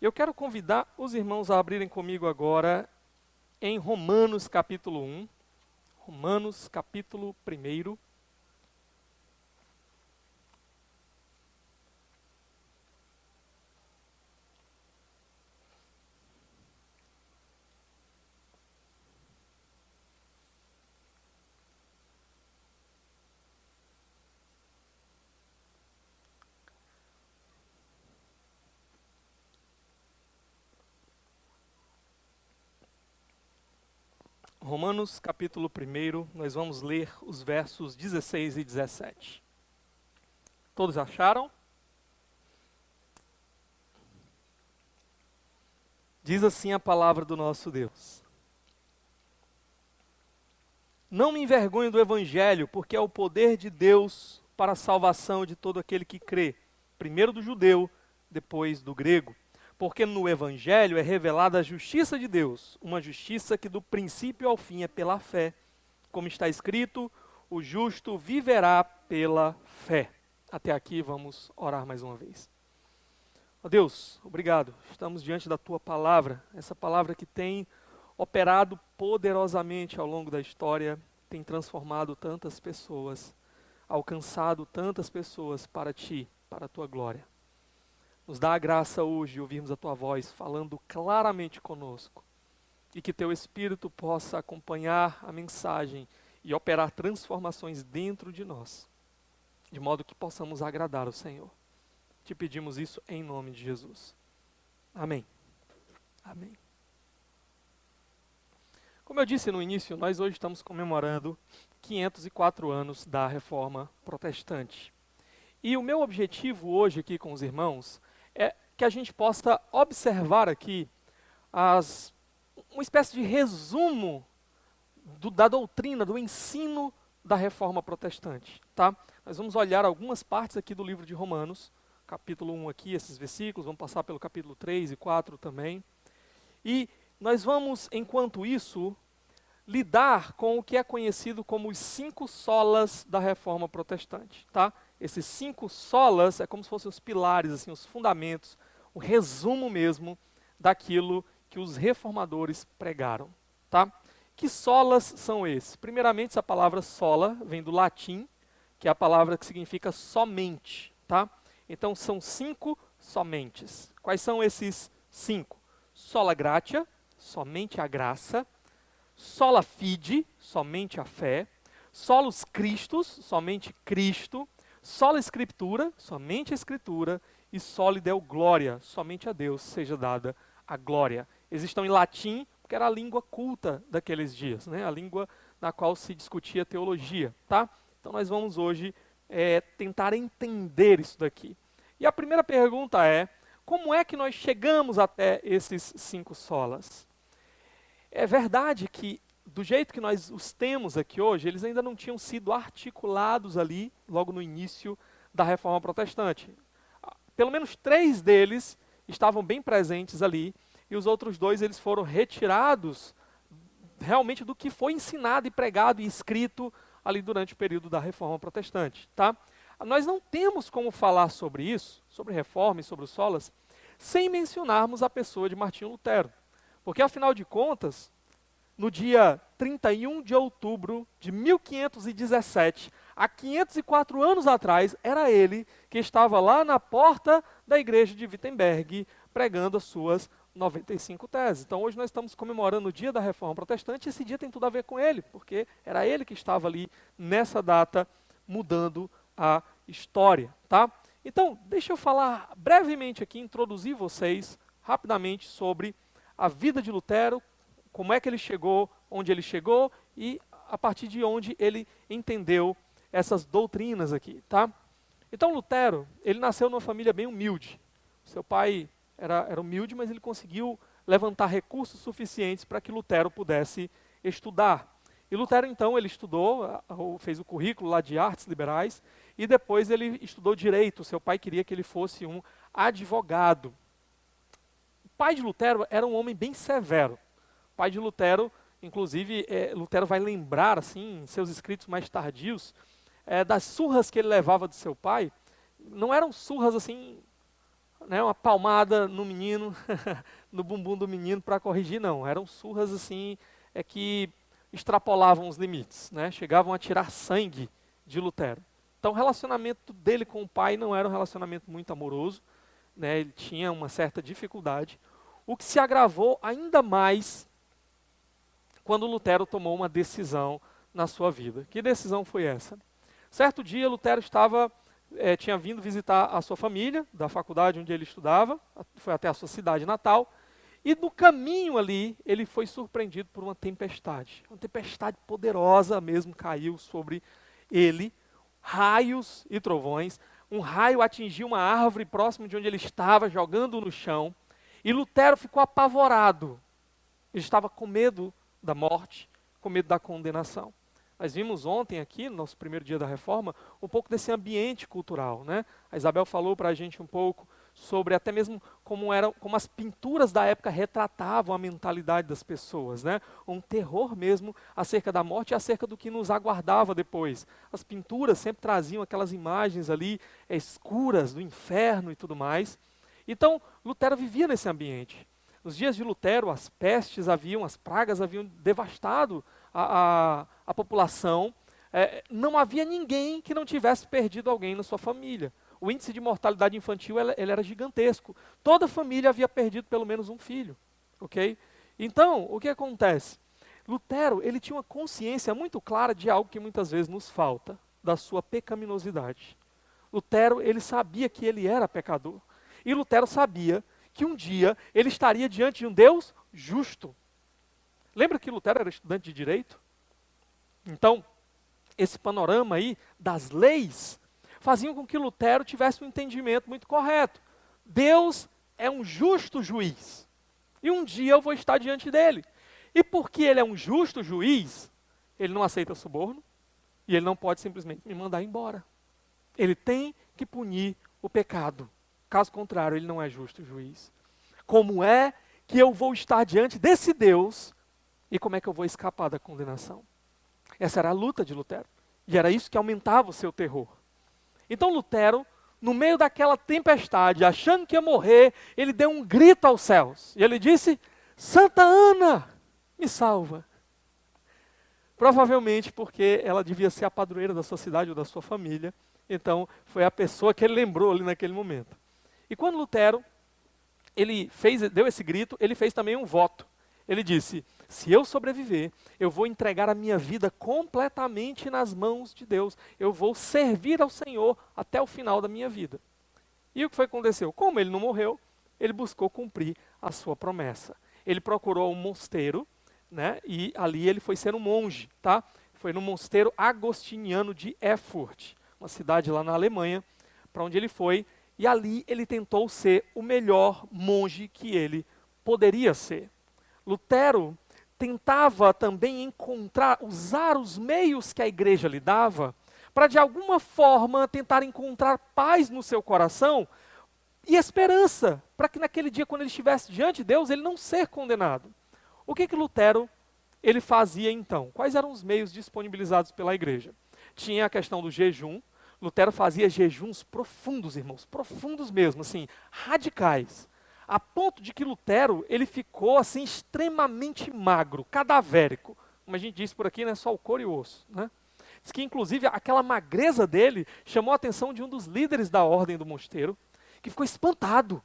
Eu quero convidar os irmãos a abrirem comigo agora em Romanos capítulo 1. Romanos capítulo 1. Romanos capítulo 1, nós vamos ler os versos 16 e 17. Todos acharam? Diz assim a palavra do nosso Deus: Não me envergonho do evangelho, porque é o poder de Deus para a salvação de todo aquele que crê, primeiro do judeu, depois do grego. Porque no evangelho é revelada a justiça de Deus, uma justiça que do princípio ao fim é pela fé. Como está escrito, o justo viverá pela fé. Até aqui vamos orar mais uma vez. Ó Deus, obrigado. Estamos diante da Tua palavra, essa palavra que tem operado poderosamente ao longo da história, tem transformado tantas pessoas, alcançado tantas pessoas para Ti, para a Tua glória. Nos dá a graça hoje de ouvirmos a Tua voz falando claramente conosco e que Teu Espírito possa acompanhar a mensagem e operar transformações dentro de nós, de modo que possamos agradar o Senhor. Te pedimos isso em nome de Jesus. Amém. Amém. Como eu disse no início, nós hoje estamos comemorando 504 anos da Reforma Protestante. E o meu objetivo hoje aqui com os irmãos é que a gente possa observar aqui uma espécie de resumo da doutrina, do ensino da Reforma Protestante. Tá? Nós vamos olhar algumas partes aqui do livro de Romanos, capítulo 1 aqui, esses versículos, vamos passar pelo capítulo 3 e 4 também. E nós vamos, enquanto isso, lidar com o que é conhecido como os 5 solas da Reforma Protestante. Tá? Esses 5 solas é como se fossem os pilares, assim, os fundamentos, o resumo mesmo daquilo que os reformadores pregaram. Tá? Que solas são esses? Primeiramente, essa palavra sola vem do latim, que é a palavra que significa somente. Tá? Então, são 5 somentes. Quais são esses 5? Sola gratia, somente a graça. Sola fide, somente a fé. Solus Christus, somente Cristo. Sola Escritura, somente a Escritura. E soli Deo Glória, somente a Deus seja dada a glória. Eles estão em latim, porque era a língua culta daqueles dias, né? A língua na qual se discutia teologia. Tá? Então nós vamos hoje tentar entender isso daqui. E a primeira pergunta é, como é que nós chegamos até esses 5 solas? É verdade que, do jeito que nós os temos aqui hoje, eles ainda não tinham sido articulados ali, logo no início da Reforma Protestante. Pelo menos 3 deles estavam bem presentes ali, e os outros 2 eles foram retirados realmente do que foi ensinado e pregado e escrito ali durante o período da Reforma Protestante. Tá? Nós não temos como falar sobre isso, sobre reforma e sobre os solas, sem mencionarmos a pessoa de Martinho Lutero. Porque, afinal de contas, no dia 31 de outubro de 1517, há 504 anos atrás, era ele que estava lá na porta da igreja de Wittenberg, pregando as suas 95 teses. Então, hoje nós estamos comemorando o dia da Reforma Protestante, e esse dia tem tudo a ver com ele, porque era ele que estava ali, nessa data, mudando a história. Tá? Então, deixa eu falar brevemente aqui, introduzir vocês rapidamente sobre a vida de Lutero, como é que ele chegou, onde ele chegou e a partir de onde ele entendeu essas doutrinas aqui, tá? Então Lutero, ele nasceu numa família bem humilde. Seu pai era humilde, mas ele conseguiu levantar recursos suficientes para que Lutero pudesse estudar. E Lutero então, ele estudou, fez o currículo lá de artes liberais e depois ele estudou direito. Seu pai queria que ele fosse um advogado. O pai de Lutero era um homem bem severo. O pai de Lutero, inclusive, Lutero vai lembrar, assim, em seus escritos mais tardios, das surras que ele levava do seu pai. Não eram surras, assim, né, uma palmada no menino, no bumbum do menino para corrigir, não. Eram surras assim, que extrapolavam os limites, né? Chegavam a tirar sangue de Lutero. Então o relacionamento dele com o pai não era um relacionamento muito amoroso, né? Ele tinha uma certa dificuldade, o que se agravou ainda mais quando Lutero tomou uma decisão na sua vida. Que decisão foi essa? Certo dia, Lutero tinha vindo visitar a sua família, da faculdade onde ele estudava, foi até a sua cidade natal, e no caminho ali, ele foi surpreendido por uma tempestade poderosa mesmo caiu sobre ele, raios e trovões. Um raio atingiu uma árvore próximo de onde ele estava, jogando no chão, e Lutero ficou apavorado. Ele estava com medo da morte, com medo da condenação. Nós vimos ontem aqui, no nosso primeiro dia da Reforma, um pouco desse ambiente cultural, né? A Isabel falou para a gente um pouco sobre até mesmo como as pinturas da época retratavam a mentalidade das pessoas, né? Um terror mesmo acerca da morte e acerca do que nos aguardava depois. As pinturas sempre traziam aquelas imagens ali escuras do inferno e tudo mais. Então, Lutero vivia nesse ambiente. Nos dias de Lutero, as pragas haviam devastado a população. Não havia ninguém que não tivesse perdido alguém na sua família. O índice de mortalidade infantil ele era gigantesco. Toda família havia perdido pelo menos um filho. Okay? Então, o que acontece? Lutero ele tinha uma consciência muito clara de algo que muitas vezes nos falta, da sua pecaminosidade. Lutero ele sabia que ele era pecador. E Lutero sabia que um dia ele estaria diante de um Deus justo. Lembra que Lutero era estudante de direito? Então, esse panorama aí das leis faziam com que Lutero tivesse um entendimento muito correto. Deus é um justo juiz. E um dia eu vou estar diante dele. E porque ele é um justo juiz, ele não aceita suborno e ele não pode simplesmente me mandar embora. Ele tem que punir o pecado. Caso contrário, ele não é justo juiz. Como é que eu vou estar diante desse Deus e como é que eu vou escapar da condenação? Essa era a luta de Lutero. E era isso que aumentava o seu terror. Então Lutero, no meio daquela tempestade, achando que ia morrer, ele deu um grito aos céus. E ele disse, Santa Ana, me salva. Provavelmente porque ela devia ser a padroeira da sua cidade ou da sua família. Então foi a pessoa que ele lembrou ali naquele momento. E quando Lutero deu esse grito, ele fez também um voto. Ele disse, se eu sobreviver, eu vou entregar a minha vida completamente nas mãos de Deus. Eu vou servir ao Senhor até o final da minha vida. E o que foi que aconteceu? Como ele não morreu, ele buscou cumprir a sua promessa. Ele procurou um mosteiro, né, e ali ele foi ser um monge. Tá? Foi no mosteiro agostiniano de Erfurt, uma cidade lá na Alemanha, para onde ele foi. E ali ele tentou ser o melhor monge que ele poderia ser. Lutero tentava também usar os meios que a igreja lhe dava, para de alguma forma tentar encontrar paz no seu coração e esperança, para que naquele dia, quando ele estivesse diante de Deus, ele não ser condenado. O que Lutero ele fazia então? Quais eram os meios disponibilizados pela igreja? Tinha a questão do jejum. Lutero fazia jejuns profundos, irmãos, profundos mesmo, assim, radicais. A ponto de que Lutero, ele ficou assim extremamente magro, cadavérico. Como a gente diz por aqui, né, só o couro e o osso. Né? Diz que inclusive aquela magreza dele chamou a atenção de um dos líderes da ordem do mosteiro, que ficou espantado.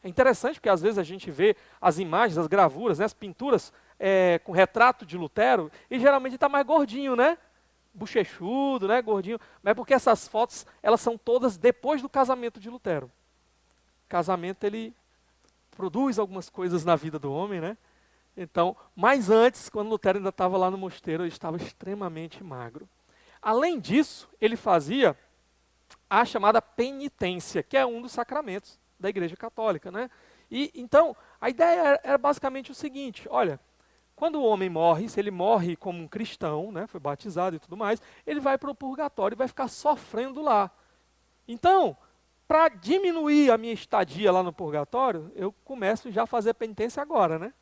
É interessante porque às vezes a gente vê as imagens, as gravuras, né, as pinturas com retrato de Lutero, e geralmente está mais gordinho, né? Bochechudo, né, gordinho. Mas é porque essas fotos, elas são todas depois do casamento de Lutero. O casamento, ele produz algumas coisas na vida do homem, né? Então, mas antes, quando Lutero ainda estava lá no mosteiro, ele estava extremamente magro. Além disso, ele fazia a chamada penitência, que é um dos sacramentos da Igreja Católica, né? E então, a ideia era basicamente o seguinte, olha, quando o homem morre, se ele morre como um cristão, né, foi batizado e tudo mais, ele vai para o purgatório e vai ficar sofrendo lá. Então, para diminuir a minha estadia lá no purgatório, eu começo já a fazer penitência agora, né?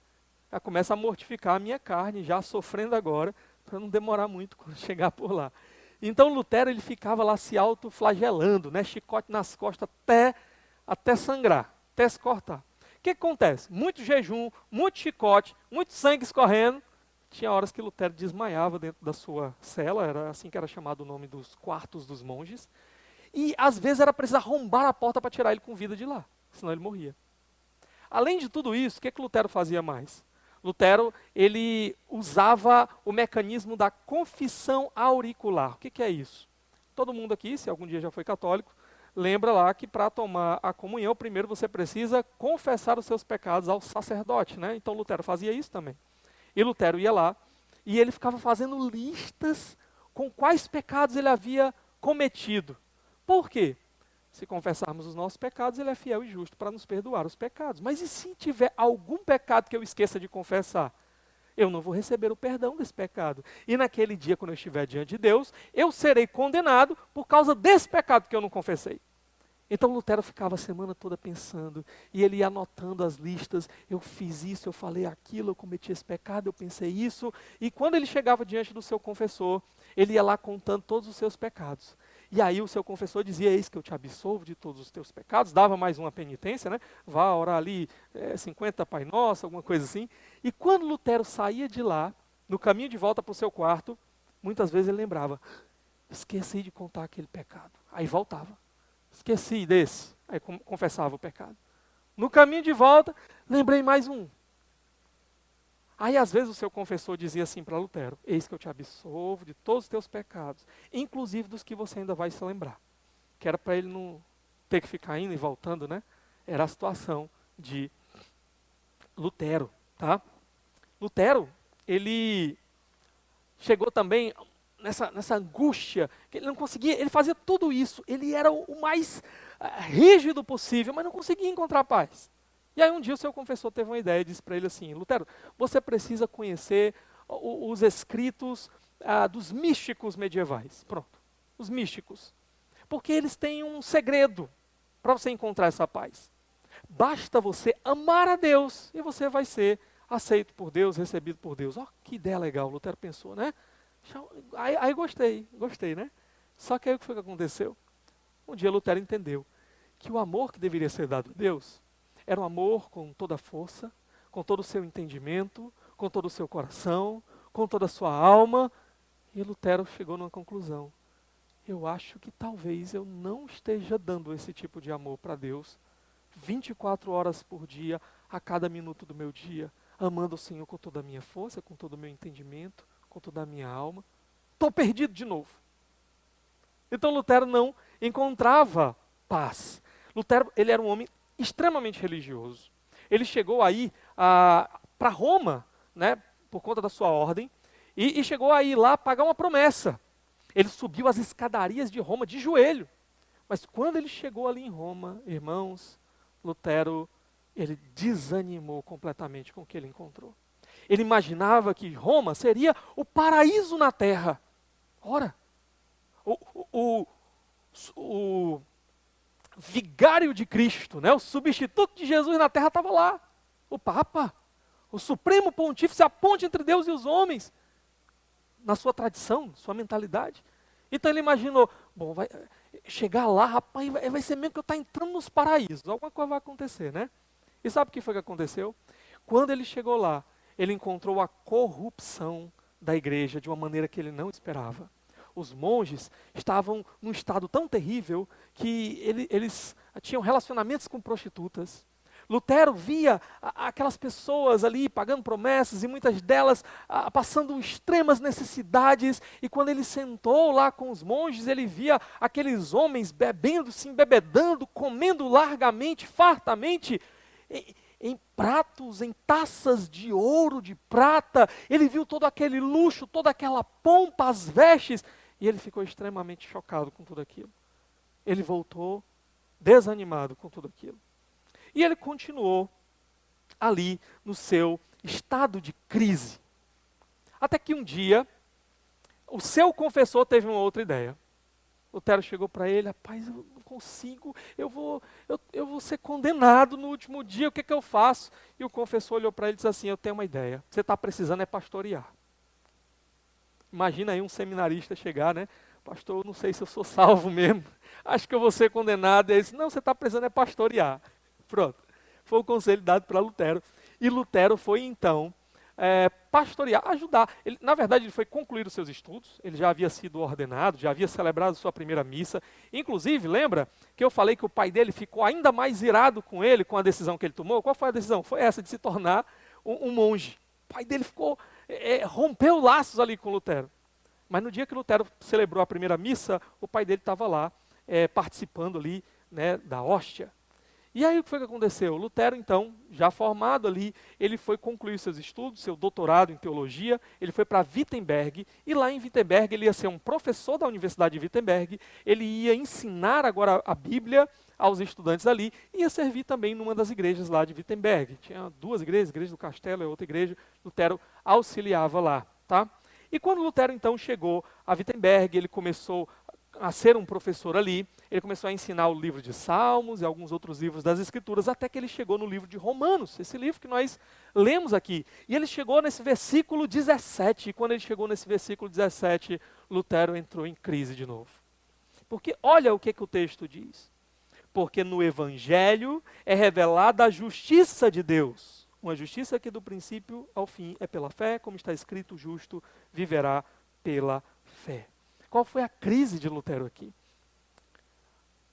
Já começo a mortificar a minha carne, já sofrendo agora, para não demorar muito quando chegar por lá. Então Lutero ele ficava lá se autoflagelando, né? Chicote nas costas até até sangrar, até se cortar. O que acontece? Muito jejum, muito chicote, muito sangue escorrendo. Tinha horas que Lutero desmaiava dentro da sua cela, era assim que era chamado o nome dos quartos dos monges. E às vezes era preciso arrombar a porta para tirar ele com vida de lá, senão ele morria. Além de tudo isso, o que Lutero fazia mais? Lutero, ele usava o mecanismo da confissão auricular. O que é isso? Todo mundo aqui, se algum dia já foi católico, lembra lá que para tomar a comunhão, primeiro você precisa confessar os seus pecados ao sacerdote, né? Então Lutero fazia isso também. E Lutero ia lá e ele ficava fazendo listas com quais pecados ele havia cometido. Por quê? Se confessarmos os nossos pecados, ele é fiel e justo para nos perdoar os pecados. Mas e se tiver algum pecado que eu esqueça de confessar? Eu não vou receber o perdão desse pecado. E naquele dia, quando eu estiver diante de Deus, eu serei condenado por causa desse pecado que eu não confessei. Então Lutero ficava a semana toda pensando, e ele ia anotando as listas, eu fiz isso, eu falei aquilo, eu cometi esse pecado, eu pensei isso, e quando ele chegava diante do seu confessor, ele ia lá contando todos os seus pecados. E aí o seu confessor dizia, eis que eu te absolvo de todos os teus pecados, dava mais uma penitência, né? Vá orar ali 50 Pai Nosso, alguma coisa assim. E quando Lutero saía de lá, no caminho de volta para o seu quarto, muitas vezes ele lembrava, esqueci de contar aquele pecado. Aí voltava. Esqueci desse. Aí confessava o pecado. No caminho de volta, lembrei mais um. Aí às vezes o seu confessor dizia assim para Lutero, eis que eu te absolvo de todos os teus pecados, inclusive dos que você ainda vai se lembrar. Que era para ele não ter que ficar indo e voltando, né? Era a situação de Lutero, tá? Lutero, ele chegou também nessa angústia, que ele não conseguia, ele fazia tudo isso, ele era o mais rígido possível, mas não conseguia encontrar paz. E aí um dia o seu confessor teve uma ideia e disse para ele assim, Lutero, você precisa conhecer os escritos dos místicos medievais. Pronto, os místicos. Porque eles têm um segredo para você encontrar essa paz. Basta você amar a Deus e você vai ser aceito por Deus, recebido por Deus. Ó, que ideia legal, Lutero pensou, né? Aí gostei, né? Só que aí o que foi que aconteceu? Um dia Lutero entendeu que o amor que deveria ser dado a Deus era um amor com toda a força, com todo o seu entendimento, com todo o seu coração, com toda a sua alma. E Lutero chegou numa conclusão. Eu acho que talvez eu não esteja dando esse tipo de amor para Deus 24 horas por dia, a cada minuto do meu dia, amando o Senhor com toda a minha força, com todo o meu entendimento, com toda a minha alma. Estou perdido de novo. Então Lutero não encontrava paz. Lutero, ele era um homem extremamente religioso. Ele chegou aí para Roma, né, por conta da sua ordem, e chegou aí lá pagar uma promessa. Ele subiu as escadarias de Roma de joelho. Mas quando ele chegou ali em Roma, irmãos, Lutero, ele desanimou completamente com o que ele encontrou. Ele imaginava que Roma seria o paraíso na terra. Ora, o vigário de Cristo, né, o substituto de Jesus na terra estava lá. O Papa, o Supremo Pontífice, a ponte entre Deus e os homens. Na sua tradição, sua mentalidade. Então ele imaginou, bom, vai chegar lá, rapaz, vai ser mesmo que eu estou entrando nos paraísos. Alguma coisa vai acontecer, né? E sabe o que foi que aconteceu? Quando ele chegou lá, ele encontrou a corrupção da igreja de uma maneira que ele não esperava. Os monges estavam num estado tão terrível que eles tinham relacionamentos com prostitutas. Lutero via aquelas pessoas ali pagando promessas e muitas delas passando extremas necessidades. E quando ele sentou lá com os monges, ele via aqueles homens bebendo, se embebedando, comendo largamente, fartamente, em pratos, em taças de ouro, de prata. Ele viu todo aquele luxo, toda aquela pompa, as vestes. E ele ficou extremamente chocado com tudo aquilo. Ele voltou desanimado com tudo aquilo. E ele continuou ali no seu estado de crise. Até que um dia, o seu confessor teve uma outra ideia. Lutero chegou para ele, rapaz, eu não consigo, eu vou ser condenado no último dia, o que eu faço? E o confessor olhou para ele e disse assim, eu tenho uma ideia, você está precisando é pastorear. Imagina aí um seminarista chegar, né, pastor, eu não sei se eu sou salvo mesmo, acho que eu vou ser condenado. E ele disse, não, você está precisando é pastorear. Pronto, foi o conselho dado para Lutero. E Lutero foi então pastorear, ajudar. Ele, na verdade, ele foi concluir os seus estudos, ele já havia sido ordenado, já havia celebrado sua primeira missa. Inclusive, lembra que eu falei que o pai dele ficou ainda mais irado com ele, com a decisão que ele tomou? Qual foi a decisão? Foi essa, de se tornar um monge. O pai dele ficou, rompeu laços ali com Lutero. Mas no dia que Lutero celebrou a primeira missa, o pai dele estava lá, participando ali, né, da hóstia. E aí o que foi que aconteceu? Lutero, então, já formado ali, ele foi concluir seus estudos, seu doutorado em teologia, ele foi para Wittenberg, e lá em Wittenberg ele ia ser um professor da Universidade de Wittenberg, ele ia ensinar agora a Bíblia aos estudantes ali, e ia servir também numa das igrejas lá de Wittenberg. Tinha duas igrejas, a igreja do Castelo e outra igreja, Lutero auxiliava lá, tá? E quando Lutero então chegou a Wittenberg, ele começou a ser um professor ali, ele começou a ensinar o livro de Salmos e alguns outros livros das Escrituras, até que ele chegou no livro de Romanos, esse livro que nós lemos aqui. E ele chegou nesse versículo 17, e quando ele chegou nesse versículo 17, Lutero entrou em crise de novo. Porque olha o que o texto diz. Porque no Evangelho é revelada a justiça de Deus. Uma justiça que do princípio ao fim é pela fé, como está escrito, o justo viverá pela fé. Qual foi a crise de Lutero aqui?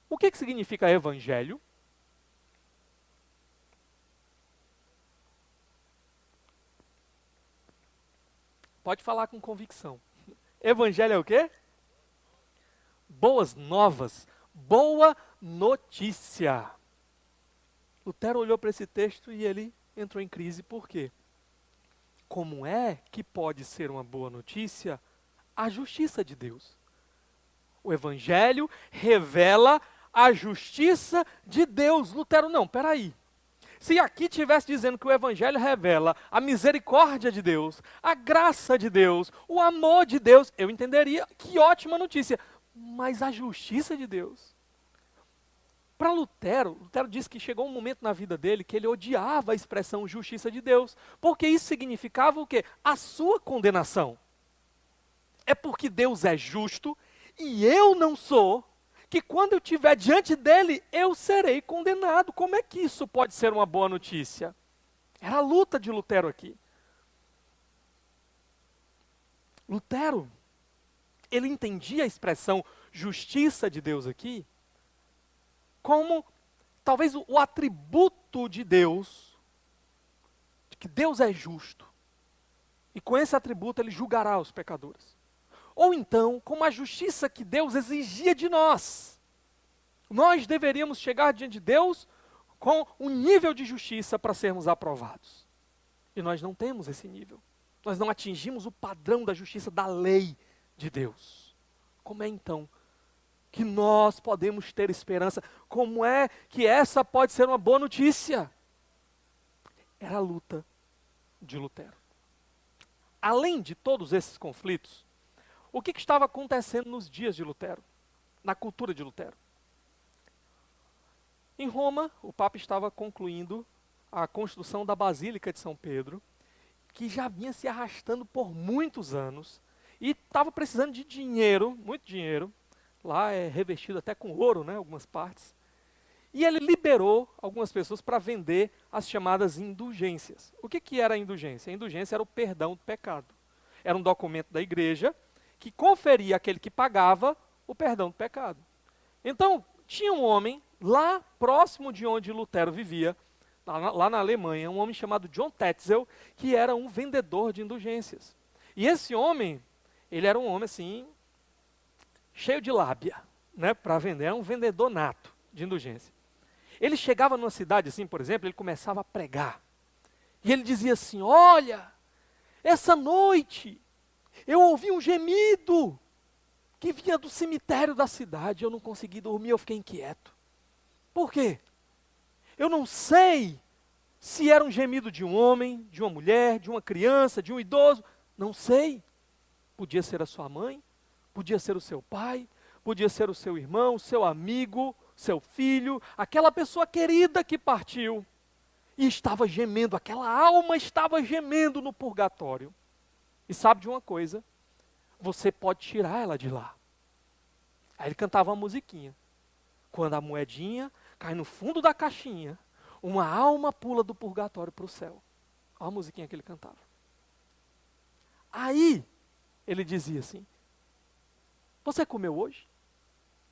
O que significa evangelho? Pode falar com convicção. Evangelho é o quê? Boas novas, boa notícia. Lutero olhou para esse texto e ele entrou em crise. Por quê? Como é que pode ser uma boa notícia a justiça de Deus? O Evangelho revela a justiça de Deus. Lutero, não, peraí. Se aqui estivesse dizendo que o Evangelho revela a misericórdia de Deus, a graça de Deus, o amor de Deus, eu entenderia, que ótima notícia. Mas a justiça de Deus? Para Lutero disse que chegou um momento na vida dele que ele odiava a expressão justiça de Deus, porque isso significava o quê? A sua condenação. É porque Deus é justo e eu não sou, que quando eu estiver diante dele, eu serei condenado. Como é que isso pode ser uma boa notícia? Era a luta de Lutero aqui. Lutero, ele entendia a expressão justiça de Deus aqui como talvez o atributo de Deus, de que Deus é justo. E com esse atributo ele julgará os pecadores. Ou então, como a justiça que Deus exigia de nós. Nós deveríamos chegar diante de Deus com um nível de justiça para sermos aprovados. E nós não temos esse nível. Nós não atingimos o padrão da justiça da lei de Deus. Como é então que nós podemos ter esperança? Como é que essa pode ser uma boa notícia? Era a luta de Lutero. Além de todos esses conflitos, o que estava acontecendo nos dias de Lutero, na cultura de Lutero? Em Roma, o Papa estava concluindo a construção da Basílica de São Pedro, que já vinha se arrastando por muitos anos, e estava precisando de dinheiro, muito dinheiro, lá é revestido até com ouro, né, algumas partes, e ele liberou algumas pessoas para vender as chamadas indulgências. O que era a indulgência? A indulgência era o perdão do pecado. Era um documento da igreja que conferia àquele que pagava o perdão do pecado. Então, tinha um homem lá próximo de onde Lutero vivia, lá na Alemanha, um homem chamado John Tetzel, que era um vendedor de indulgências. E esse homem, ele era um homem assim, cheio de lábia, né, para vender, era um vendedor nato de indulgência. Ele chegava numa cidade assim, por exemplo, ele começava a pregar. E ele dizia assim, olha, essa noite eu ouvi um gemido que vinha do cemitério da cidade, eu não consegui dormir, eu fiquei inquieto. Por quê? Eu não sei se era um gemido de um homem, de uma mulher, de uma criança, de um idoso, não sei. Podia ser a sua mãe, podia ser o seu pai, podia ser o seu irmão, o seu amigo, seu filho, aquela pessoa querida que partiu e estava gemendo, aquela alma estava gemendo no purgatório. E sabe de uma coisa? Você pode tirar ela de lá. Aí ele cantava uma musiquinha. Quando a moedinha cai no fundo da caixinha, uma alma pula do purgatório para o céu. Olha a musiquinha que ele cantava. Aí, ele dizia assim, você comeu hoje?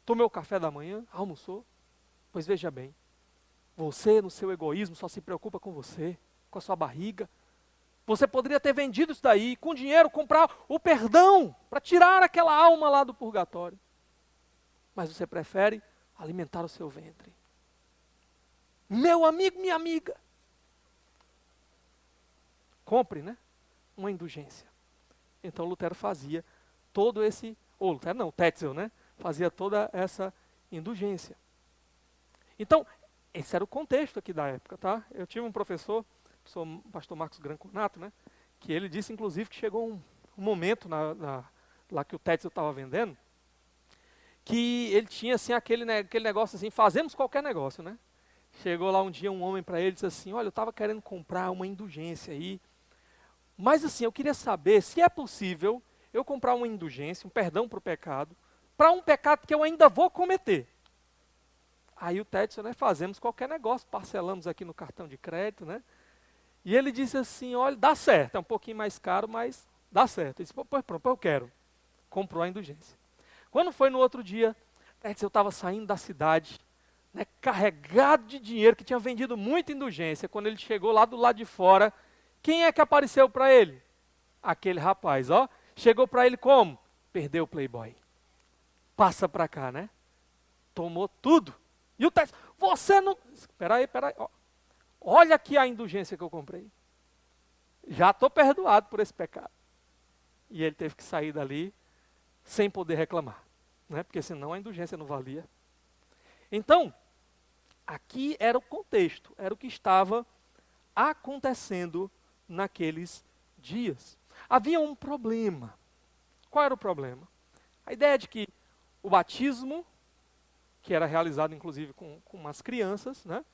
Tomou o café da manhã? Almoçou? Pois veja bem, você no seu egoísmo só se preocupa com você, com a sua barriga. Você poderia ter vendido isso daí, com dinheiro comprar o perdão, para tirar aquela alma lá do purgatório. Mas você prefere alimentar o seu ventre. Meu amigo, minha amiga, compre, né? Uma indulgência. Então Lutero fazia todo esse, ou Lutero não, Tetzel, né? Fazia toda essa indulgência. Então, esse era o contexto aqui da época, tá? Eu tive um professor, o pastor Marcos Granconato, né? Que ele disse, inclusive, que chegou um momento lá que o Tetzel estava vendendo, que ele tinha assim aquele negócio assim, fazemos qualquer negócio, né? Chegou lá um dia um homem para ele e disse assim, olha, eu estava querendo comprar uma indulgência aí, mas assim, eu queria saber se é possível eu comprar uma indulgência, um perdão para o pecado, para um pecado que eu ainda vou cometer. Aí o Tetzel, né, fazemos qualquer negócio, parcelamos aqui no cartão de crédito, né? E ele disse assim, olha, dá certo, é um pouquinho mais caro, mas dá certo. Ele disse, pois pronto, eu quero. Comprou a indulgência. Quando foi no outro dia, eu estava saindo da cidade, né, carregado de dinheiro, que tinha vendido muita indulgência. Quando ele chegou lá do lado de fora, quem é que apareceu para ele? Aquele rapaz, ó. Chegou para ele como? Perdeu o Playboy. Passa para cá, né? Tomou tudo. E o Tetzel, você não... Espera aí. Ó. Olha aqui a indulgência que eu comprei. Já estou perdoado por esse pecado. E ele teve que sair dali sem poder reclamar, né? Porque senão a indulgência não valia. Então, aqui era o contexto, era o que estava acontecendo naqueles dias. Havia um problema. Qual era o problema? A ideia de que o batismo, que era realizado inclusive com umas crianças, né?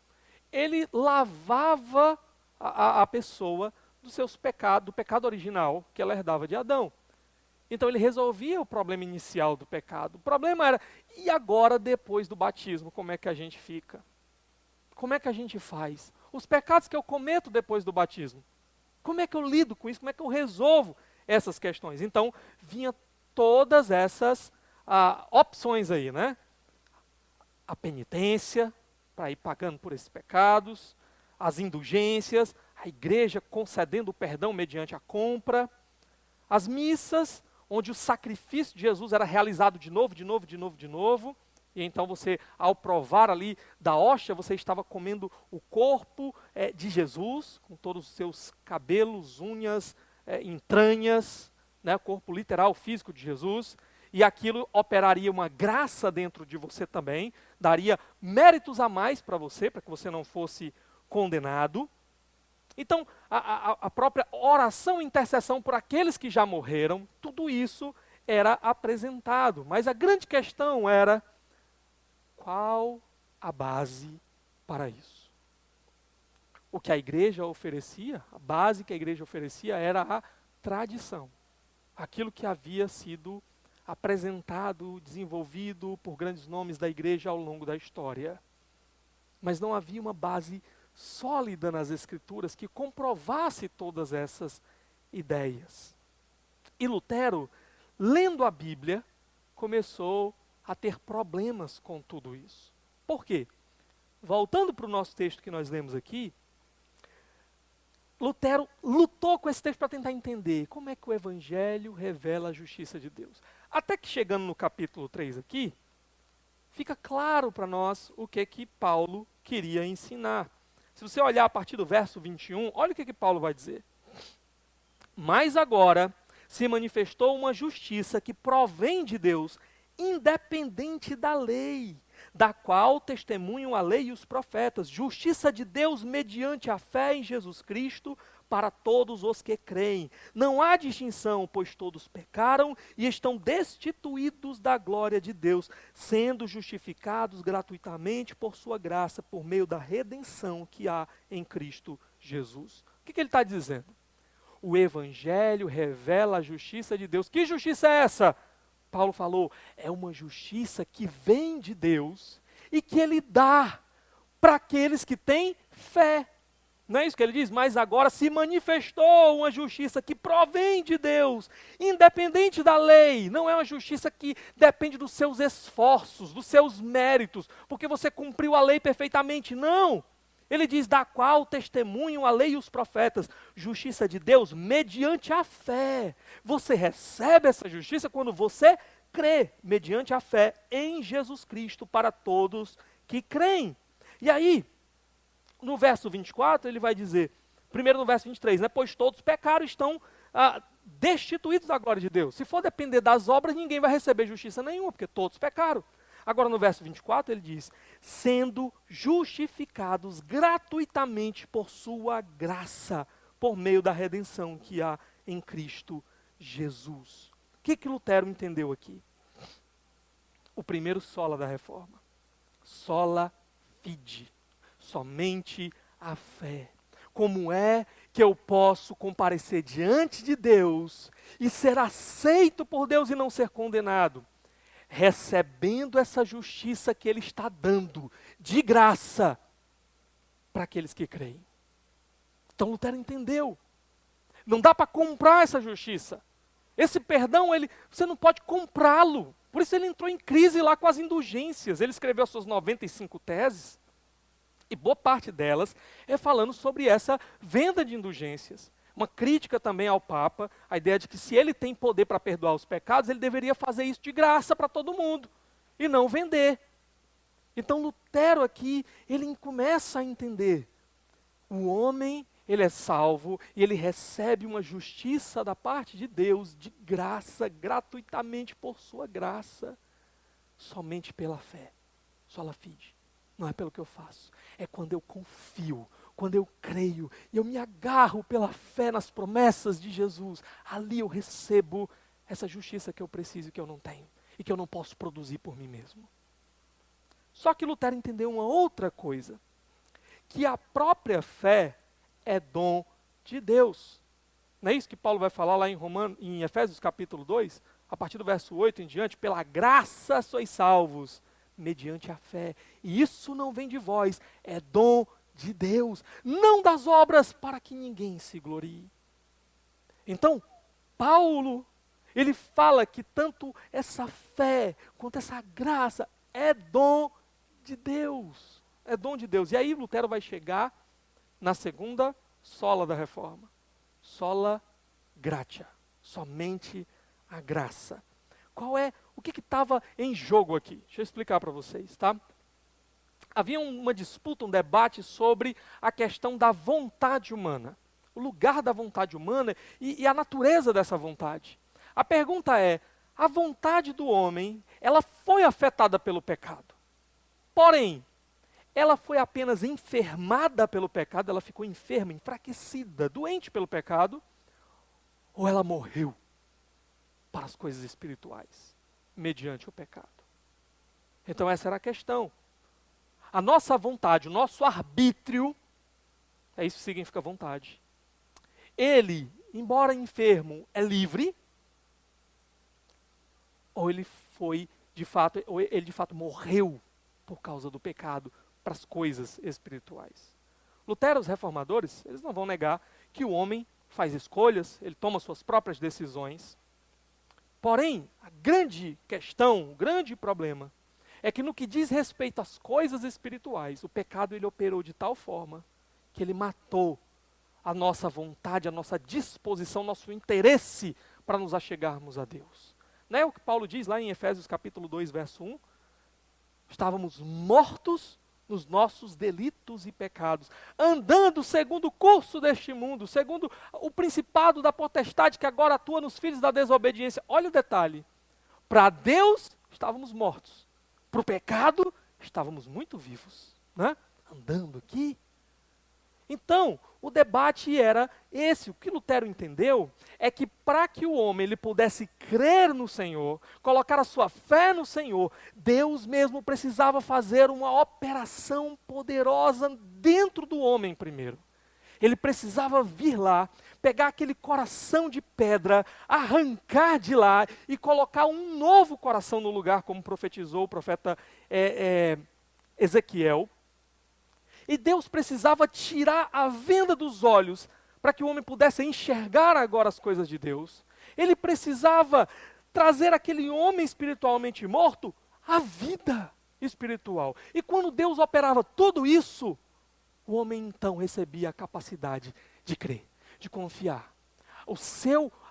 Ele lavava a pessoa dos seus pecados, do pecado original que ela herdava de Adão. Então ele resolvia o problema inicial do pecado. O problema era, e agora depois do batismo, como é que a gente fica? Como é que a gente faz? Os pecados que eu cometo depois do batismo, como é que eu lido com isso? Como é que eu resolvo essas questões? Então, vinha todas essas opções aí, né? A penitência, para ir pagando por esses pecados, as indulgências, a igreja concedendo o perdão mediante a compra, as missas, onde o sacrifício de Jesus era realizado de novo, e então você, ao provar ali da hóstia, você estava comendo o corpo de Jesus, com todos os seus cabelos, unhas, entranhas, né, o corpo literal, físico de Jesus, e aquilo operaria uma graça dentro de você também, daria méritos a mais para que você não fosse condenado. Então, a própria oração e intercessão por aqueles que já morreram, tudo isso era apresentado. Mas a grande questão era, qual a base para isso? O que a igreja oferecia, a base que a igreja oferecia era a tradição. Aquilo que havia sido apresentado, desenvolvido por grandes nomes da igreja ao longo da história. Mas não havia uma base sólida nas Escrituras que comprovasse todas essas ideias. E Lutero, lendo a Bíblia, começou a ter problemas com tudo isso. Por quê? Voltando para o nosso texto que nós lemos aqui, Lutero lutou com esse texto para tentar entender como é que o Evangelho revela a justiça de Deus. Até que chegando no capítulo 3 aqui, fica claro para nós o que Paulo queria ensinar. Se você olhar a partir do verso 21, olha o que Paulo vai dizer. Mas agora se manifestou uma justiça que provém de Deus, independente da lei, da qual testemunham a lei e os profetas, justiça de Deus mediante a fé em Jesus Cristo, para todos os que creem. Não há distinção, pois todos pecaram e estão destituídos da glória de Deus, sendo justificados gratuitamente por sua graça, por meio da redenção que há em Cristo Jesus. O que ele está dizendo? O Evangelho revela a justiça de Deus. Que justiça é essa? Paulo falou, é uma justiça que vem de Deus e que ele dá para aqueles que têm fé. Não é isso que ele diz? Mas agora se manifestou uma justiça que provém de Deus, independente da lei. Não é uma justiça que depende dos seus esforços, dos seus méritos, porque você cumpriu a lei perfeitamente. Não. Ele diz, da qual testemunham a lei e os profetas. Justiça de Deus mediante a fé. Você recebe essa justiça quando você crê, mediante a fé em Jesus Cristo para todos que creem. E aí, no verso 24, ele vai dizer, primeiro no verso 23, né? Pois todos pecaram e estão destituídos da glória de Deus. Se for depender das obras, ninguém vai receber justiça nenhuma, porque todos pecaram. Agora no verso 24 ele diz, sendo justificados gratuitamente por sua graça, por meio da redenção que há em Cristo Jesus. O que Lutero entendeu aqui? O primeiro sola da reforma. Sola fide. Somente a fé. Como é que eu posso comparecer diante de Deus e ser aceito por Deus e não ser condenado? Recebendo essa justiça que Ele está dando de graça para aqueles que creem. Então Lutero entendeu. Não dá para comprar essa justiça. Esse perdão, você não pode comprá-lo. Por isso ele entrou em crise lá com as indulgências. Ele escreveu as suas 95 teses. E boa parte delas é falando sobre essa venda de indulgências. Uma crítica também ao Papa, a ideia de que se ele tem poder para perdoar os pecados, ele deveria fazer isso de graça para todo mundo, e não vender. Então Lutero aqui, ele começa a entender, o homem, ele é salvo, e ele recebe uma justiça da parte de Deus, de graça, gratuitamente por sua graça, somente pela fé, sola fide. Não é pelo que eu faço, é quando eu confio, quando eu creio e eu me agarro pela fé nas promessas de Jesus, ali eu recebo essa justiça que eu preciso e que eu não tenho, e que eu não posso produzir por mim mesmo. Só que Lutero entendeu uma outra coisa, que a própria fé é dom de Deus. Não é isso que Paulo vai falar lá em Efésios capítulo 2, a partir do verso 8 em diante, pela graça sois salvos, mediante a fé. E isso não vem de vós, é dom de Deus, não das obras para que ninguém se glorie. Então, Paulo, ele fala que tanto essa fé quanto essa graça é dom de Deus. É dom de Deus. E aí Lutero vai chegar na segunda sola da reforma. Sola gratia. Somente a graça. O que estava em jogo aqui? Deixa eu explicar para vocês, tá? Havia uma disputa, um debate sobre a questão da vontade humana. O lugar da vontade humana e a natureza dessa vontade. A pergunta é, a vontade do homem, ela foi afetada pelo pecado. Porém, ela foi apenas enfermada pelo pecado, ela ficou enferma, enfraquecida, doente pelo pecado, ou ela morreu para as coisas espirituais, mediante o pecado. Então essa era a questão. A nossa vontade, o nosso arbítrio, é isso que significa vontade. Ele, embora enfermo, é livre, ou ele de fato morreu por causa do pecado para as coisas espirituais. Lutero, os reformadores, eles não vão negar que o homem faz escolhas, ele toma suas próprias decisões. Porém, a grande questão, o grande problema, é que no que diz respeito às coisas espirituais, o pecado ele operou de tal forma que ele matou a nossa vontade, a nossa disposição, nosso interesse para nos achegarmos a Deus. Não é o que Paulo diz lá em Efésios capítulo 2, verso 1? Estávamos mortos nos nossos delitos e pecados, andando segundo o curso deste mundo, segundo o principado da potestade que agora atua nos filhos da desobediência. Olha o detalhe, para Deus estávamos mortos, para o pecado estávamos muito vivos, né? Andando aqui. Então, o debate era esse. O que Lutero entendeu é que para que o homem ele pudesse crer no Senhor, colocar a sua fé no Senhor, Deus mesmo precisava fazer uma operação poderosa dentro do homem primeiro. Ele precisava vir lá, pegar aquele coração de pedra, arrancar de lá e colocar um novo coração no lugar, como profetizou o profeta Ezequiel. E Deus precisava tirar a venda dos olhos para que o homem pudesse enxergar agora as coisas de Deus. Ele precisava trazer aquele homem espiritualmente morto à vida espiritual. E quando Deus operava tudo isso, o homem então recebia a capacidade de crer, de confiar.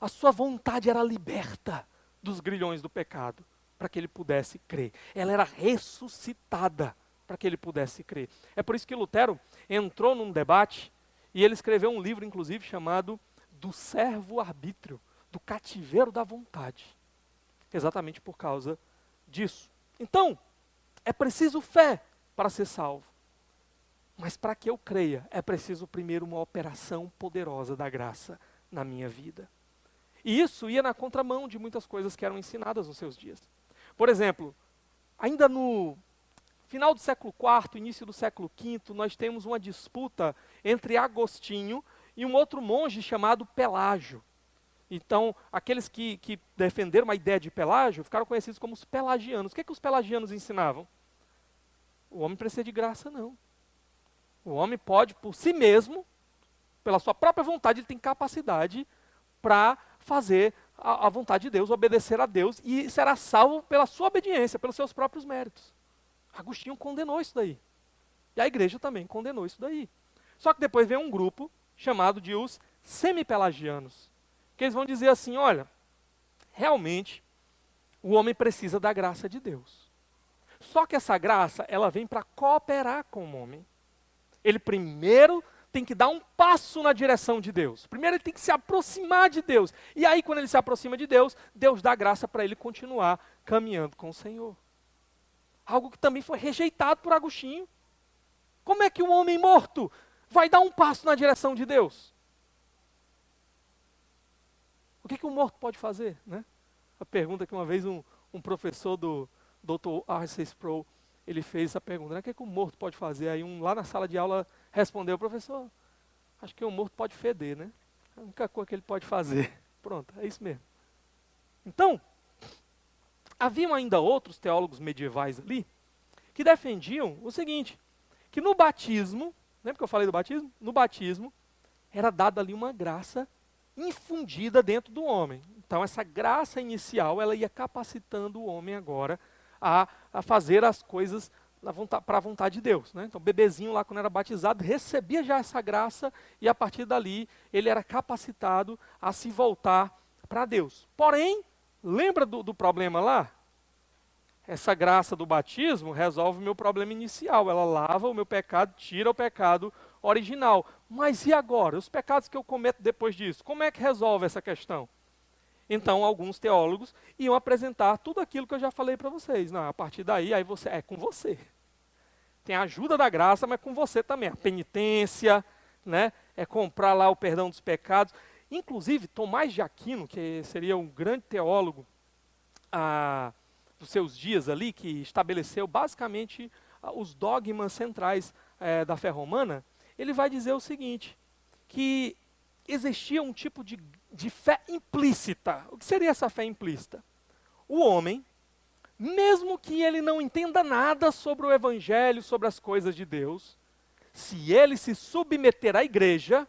A sua vontade era liberta dos grilhões do pecado, para que ele pudesse crer. Ela era ressuscitada para que ele pudesse crer. É por isso que Lutero entrou num debate e ele escreveu um livro, inclusive, chamado Do Servo-Arbítrio, do Cativeiro da Vontade. Exatamente por causa disso. Então, é preciso fé para ser salvo. Mas para que eu creia, é preciso primeiro uma operação poderosa da graça na minha vida. E isso ia na contramão de muitas coisas que eram ensinadas nos seus dias. Por exemplo, ainda no final do século IV, início do século V, nós temos uma disputa entre Agostinho e um outro monge chamado Pelágio. Então, aqueles que defenderam a ideia de Pelágio ficaram conhecidos como os pelagianos. O que os pelagianos ensinavam? O homem precisa de graça, não. O homem pode, por si mesmo, pela sua própria vontade, ele tem capacidade para fazer a vontade de Deus, obedecer a Deus, e será salvo pela sua obediência, pelos seus próprios méritos. Agostinho condenou isso daí. E a igreja também condenou isso daí. Só que depois vem um grupo chamado de os semipelagianos, que eles vão dizer assim, olha, realmente, o homem precisa da graça de Deus. Só que essa graça, ela vem para cooperar com o homem. Ele primeiro tem que dar um passo na direção de Deus. Primeiro ele tem que se aproximar de Deus. E aí, quando ele se aproxima de Deus, Deus dá graça para ele continuar caminhando com o Senhor. Algo que também foi rejeitado por Agostinho. Como é que um homem morto vai dar um passo na direção de Deus? O que um morto pode fazer, né? A pergunta que uma vez um professor do Dr. R.C. Sproul, ele fez essa pergunta, né? O que um morto pode fazer? Aí lá na sala de aula respondeu, professor, acho que um morto pode feder, né? É a única coisa que ele pode fazer. Pronto, é isso mesmo. Então, haviam ainda outros teólogos medievais ali, que defendiam o seguinte, que no batismo, lembra que eu falei do batismo? No batismo, era dada ali uma graça infundida dentro do homem. Então, essa graça inicial, ela ia capacitando o homem agora a fazer as coisas para a vontade de Deus, né? Então, o bebezinho lá, quando era batizado, recebia já essa graça e, a partir dali, ele era capacitado a se voltar para Deus. Porém, lembra do problema lá? Essa graça do batismo resolve o meu problema inicial. Ela lava o meu pecado, tira o pecado original. Mas e agora? Os pecados que eu cometo depois disso? Como é que resolve essa questão? Então, alguns teólogos iam apresentar tudo aquilo que eu já falei para vocês. Não, a partir daí, aí você é com você. Tem a ajuda da graça, mas com você também. A penitência, né? É comprar lá o perdão dos pecados. Inclusive, Tomás de Aquino, que seria um grande teólogo dos seus dias ali, que estabeleceu basicamente os dogmas centrais da fé romana, ele vai dizer o seguinte, que existia um tipo de fé implícita. O que seria essa fé implícita? O homem, mesmo que ele não entenda nada sobre o evangelho, sobre as coisas de Deus, se ele se submeter à igreja,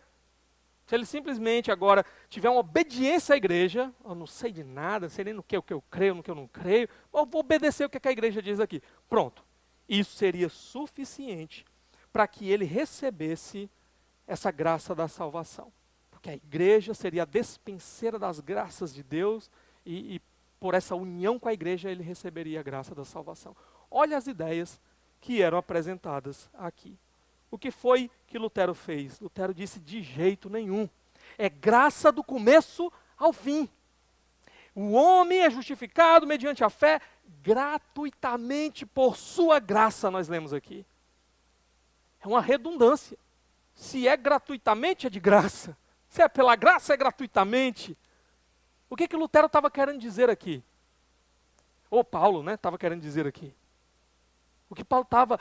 se ele simplesmente agora tiver uma obediência à igreja, eu não sei de nada, não sei nem no que eu creio, no que eu não creio, eu vou obedecer o que a igreja diz aqui. Pronto. Isso seria suficiente para que ele recebesse essa graça da salvação. Porque a igreja seria a despenseira das graças de Deus e por essa união com a igreja ele receberia a graça da salvação. Olha as ideias que eram apresentadas aqui. O que foi que Lutero fez? Lutero disse de jeito nenhum. É graça do começo ao fim. O homem é justificado mediante a fé gratuitamente por sua graça, nós lemos aqui. É uma redundância. Se é gratuitamente, é de graça. Se é pela graça, é gratuitamente. O que Lutero estava querendo dizer aqui? Ou Paulo, né, estava querendo dizer aqui? O que Paulo estava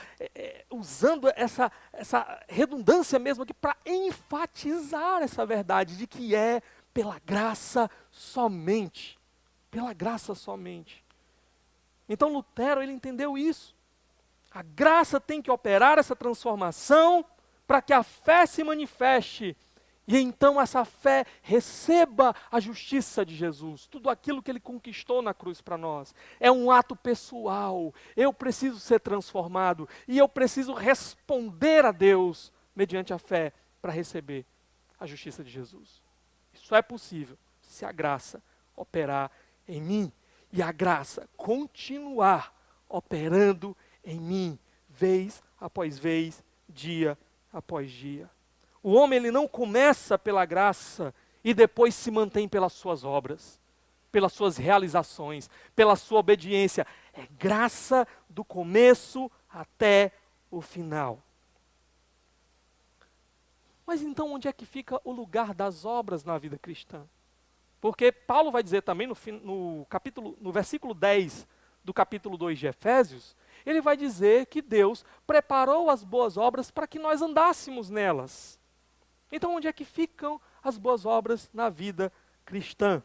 usando essa redundância mesmo aqui para enfatizar essa verdade de que é pela graça somente. Pela graça somente. Então Lutero, ele entendeu isso. A graça tem que operar essa transformação para que a fé se manifeste. E então essa fé receba a justiça de Jesus, tudo aquilo que ele conquistou na cruz para nós. É um ato pessoal, eu preciso ser transformado e eu preciso responder a Deus mediante a fé para receber a justiça de Jesus. Isso é possível se a graça operar em mim e a graça continuar operando em mim, vez após vez, dia após dia. O homem, ele não começa pela graça e depois se mantém pelas suas obras, pelas suas realizações, pela sua obediência. É graça do começo até o final. Mas então onde é que fica o lugar das obras na vida cristã? Porque Paulo vai dizer também no versículo 10 do capítulo 2 de Efésios, ele vai dizer que Deus preparou as boas obras para que nós andássemos nelas. Então, onde é que ficam as boas obras na vida cristã?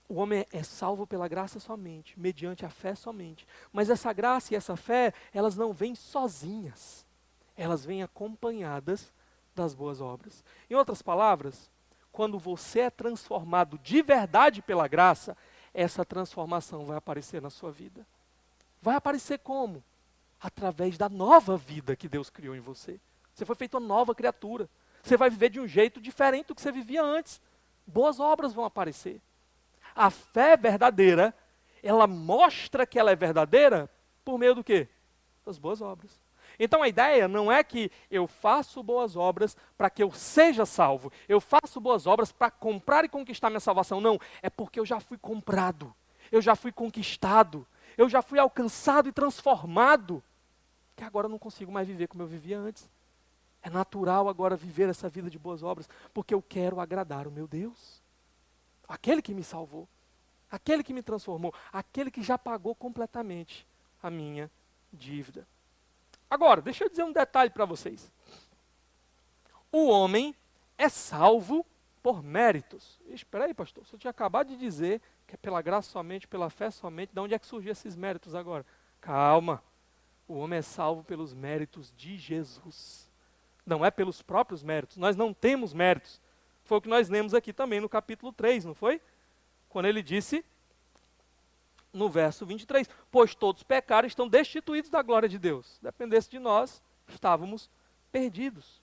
O homem é salvo pela graça somente, mediante a fé somente. Mas essa graça e essa fé, elas não vêm sozinhas. Elas vêm acompanhadas das boas obras. Em outras palavras, quando você é transformado de verdade pela graça, essa transformação vai aparecer na sua vida. Vai aparecer como? Através da nova vida que Deus criou em você. Você foi feito uma nova criatura. Você vai viver de um jeito diferente do que você vivia antes. Boas obras vão aparecer. A fé verdadeira, ela mostra que ela é verdadeira por meio do quê? Das boas obras. Então a ideia não é que eu faço boas obras para que eu seja salvo. Eu faço boas obras para comprar e conquistar minha salvação. Não, é porque eu já fui comprado. Eu já fui conquistado. Eu já fui alcançado e transformado. Que agora eu não consigo mais viver como eu vivia antes. É natural agora viver essa vida de boas obras, porque eu quero agradar o meu Deus. Aquele que me salvou, aquele que me transformou, aquele que já pagou completamente a minha dívida. Agora, deixa eu dizer um detalhe para vocês. O homem é salvo por méritos. Espera aí, pastor, você tinha acabado de dizer que é pela graça somente, pela fé somente. De onde é que surgiram esses méritos agora? Calma, o homem é salvo pelos méritos de Jesus. Não é pelos próprios méritos, nós não temos méritos. Foi o que nós lemos aqui também no capítulo 3, não foi? Quando ele disse, no verso 23, pois todos pecaram e estão destituídos da glória de Deus. Dependesse de nós, estávamos perdidos.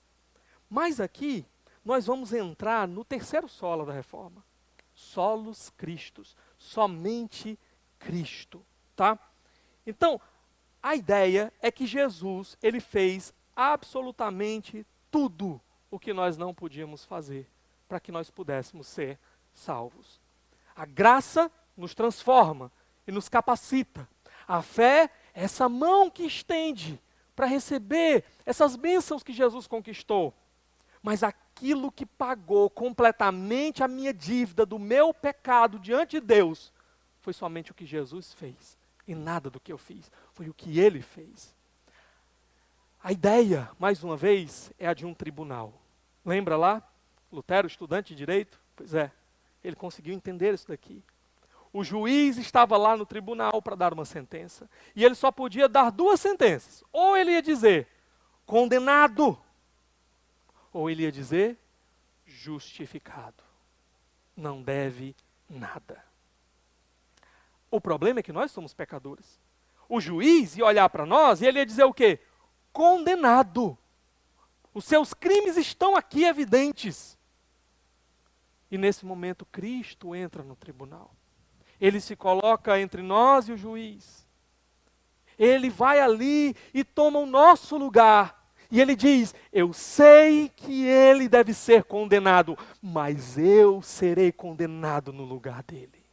Mas aqui, nós vamos entrar no terceiro solo da reforma. Solos Christus, somente Cristo, tá? Então, a ideia é que Jesus, ele fez absolutamente tudo o que nós não podíamos fazer para que nós pudéssemos ser salvos. A graça nos transforma e nos capacita. A fé é essa mão que estende para receber essas bênçãos que Jesus conquistou. Mas aquilo que pagou completamente a minha dívida do meu pecado diante de Deus foi somente o que Jesus fez e nada do que eu fiz. Foi o que Ele fez. A ideia, mais uma vez, é a de um tribunal. Lembra lá? Lutero, estudante de direito? Pois é, ele conseguiu entender isso daqui. O juiz estava lá no tribunal para dar uma sentença. E ele só podia dar duas sentenças. Ou ele ia dizer, condenado. Ou ele ia dizer, justificado. Não deve nada. O problema é que nós somos pecadores. O juiz ia olhar para nós e ele ia dizer o quê? Condenado. Os seus crimes estão aqui evidentes. E nesse momento Cristo entra no tribunal. Ele se coloca entre nós e o juiz. Ele vai ali e toma o nosso lugar. E ele diz, eu sei que ele deve ser condenado, mas eu serei condenado no lugar dele.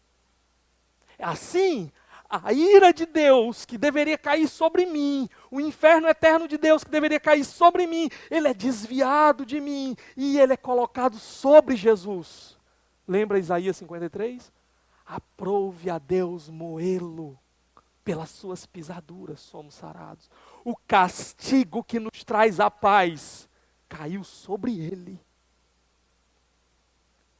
Assim, a ira de Deus que deveria cair sobre mim, o inferno eterno de Deus que deveria cair sobre mim, ele é desviado de mim e ele é colocado sobre Jesus. Lembra Isaías 53? Aprove a Deus moê-lo Pelas suas pisaduras somos sarados. O castigo que nos traz a paz caiu sobre ele.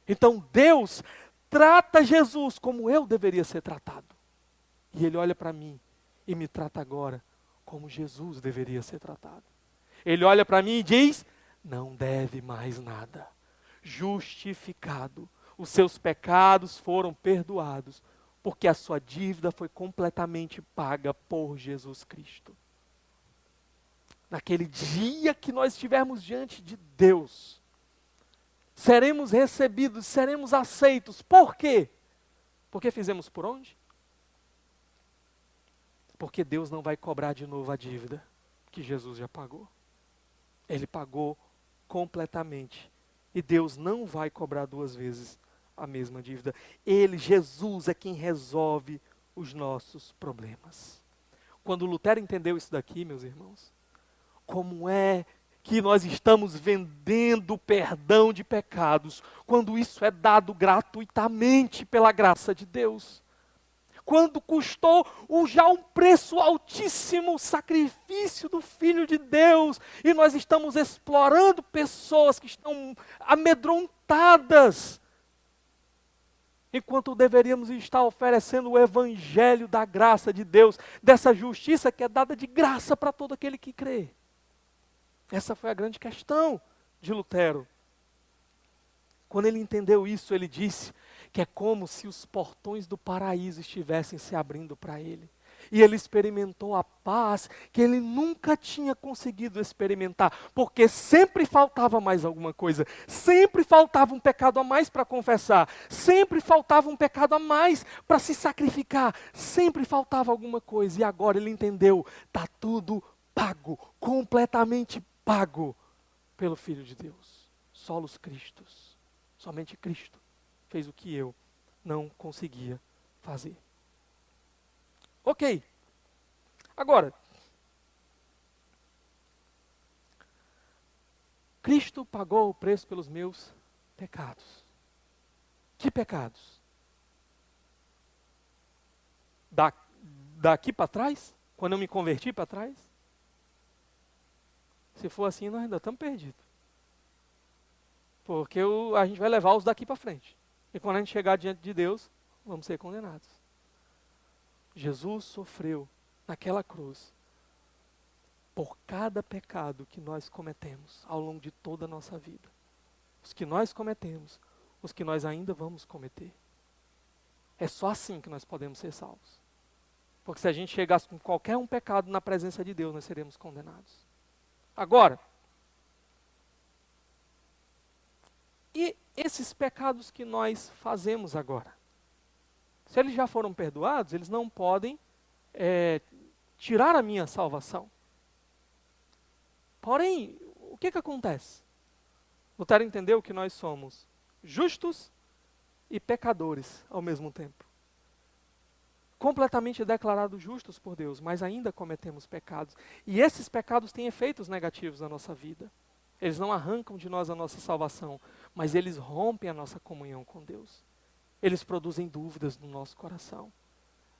Então Deus trata Jesus como eu deveria ser tratado. E ele olha para mim e me trata agora como Jesus deveria ser tratado. Ele olha para mim e diz: não deve mais nada. Justificado. Os seus pecados foram perdoados, porque a sua dívida foi completamente paga por Jesus Cristo. Naquele dia que nós estivermos diante de Deus, seremos recebidos, seremos aceitos. Por quê? Porque fizemos por onde? Porque Deus não vai cobrar de novo a dívida que Jesus já pagou. Ele pagou completamente. E Deus não vai cobrar duas vezes a mesma dívida. Ele, Jesus, é quem resolve os nossos problemas. Quando Lutero entendeu isso daqui, meus irmãos, como é que nós estamos vendendo o perdão de pecados, quando isso é dado gratuitamente pela graça de Deus? Quando custou já um preço altíssimo, o sacrifício do Filho de Deus, e nós estamos explorando pessoas que estão amedrontadas, enquanto deveríamos estar oferecendo o evangelho da graça de Deus, dessa justiça que é dada de graça para todo aquele que crê. Essa foi a grande questão de Lutero. Quando ele entendeu isso, ele disse que é como se os portões do paraíso estivessem se abrindo para ele. E ele experimentou a paz que ele nunca tinha conseguido experimentar, porque sempre faltava mais alguma coisa, sempre faltava um pecado a mais para confessar, sempre faltava um pecado a mais para se sacrificar, sempre faltava alguma coisa. E agora ele entendeu, está tudo pago, completamente pago pelo Filho de Deus. Solos Cristos, somente Cristo fez o que eu não conseguia fazer. Ok. Agora, Cristo pagou o preço pelos meus pecados. Que pecados? Daqui para trás? Quando eu me converti para trás? Se for assim, nós ainda estamos perdidos. Porque a gente vai levar os daqui para frente. E quando a gente chegar diante de Deus, vamos ser condenados. Jesus sofreu naquela cruz por cada pecado que nós cometemos ao longo de toda a nossa vida. Os que nós cometemos, os que nós ainda vamos cometer. É só assim que nós podemos ser salvos. Porque se a gente chegasse com qualquer um pecado na presença de Deus, nós seremos condenados. Agora, e esses pecados que nós fazemos agora? Se eles já foram perdoados, eles não podem tirar a minha salvação. Porém, o que acontece? Lutero entendeu que nós somos justos e pecadores ao mesmo tempo. Completamente declarados justos por Deus, mas ainda cometemos pecados. E esses pecados têm efeitos negativos na nossa vida. Eles não arrancam de nós a nossa salvação, mas eles rompem a nossa comunhão com Deus. Eles produzem dúvidas no nosso coração.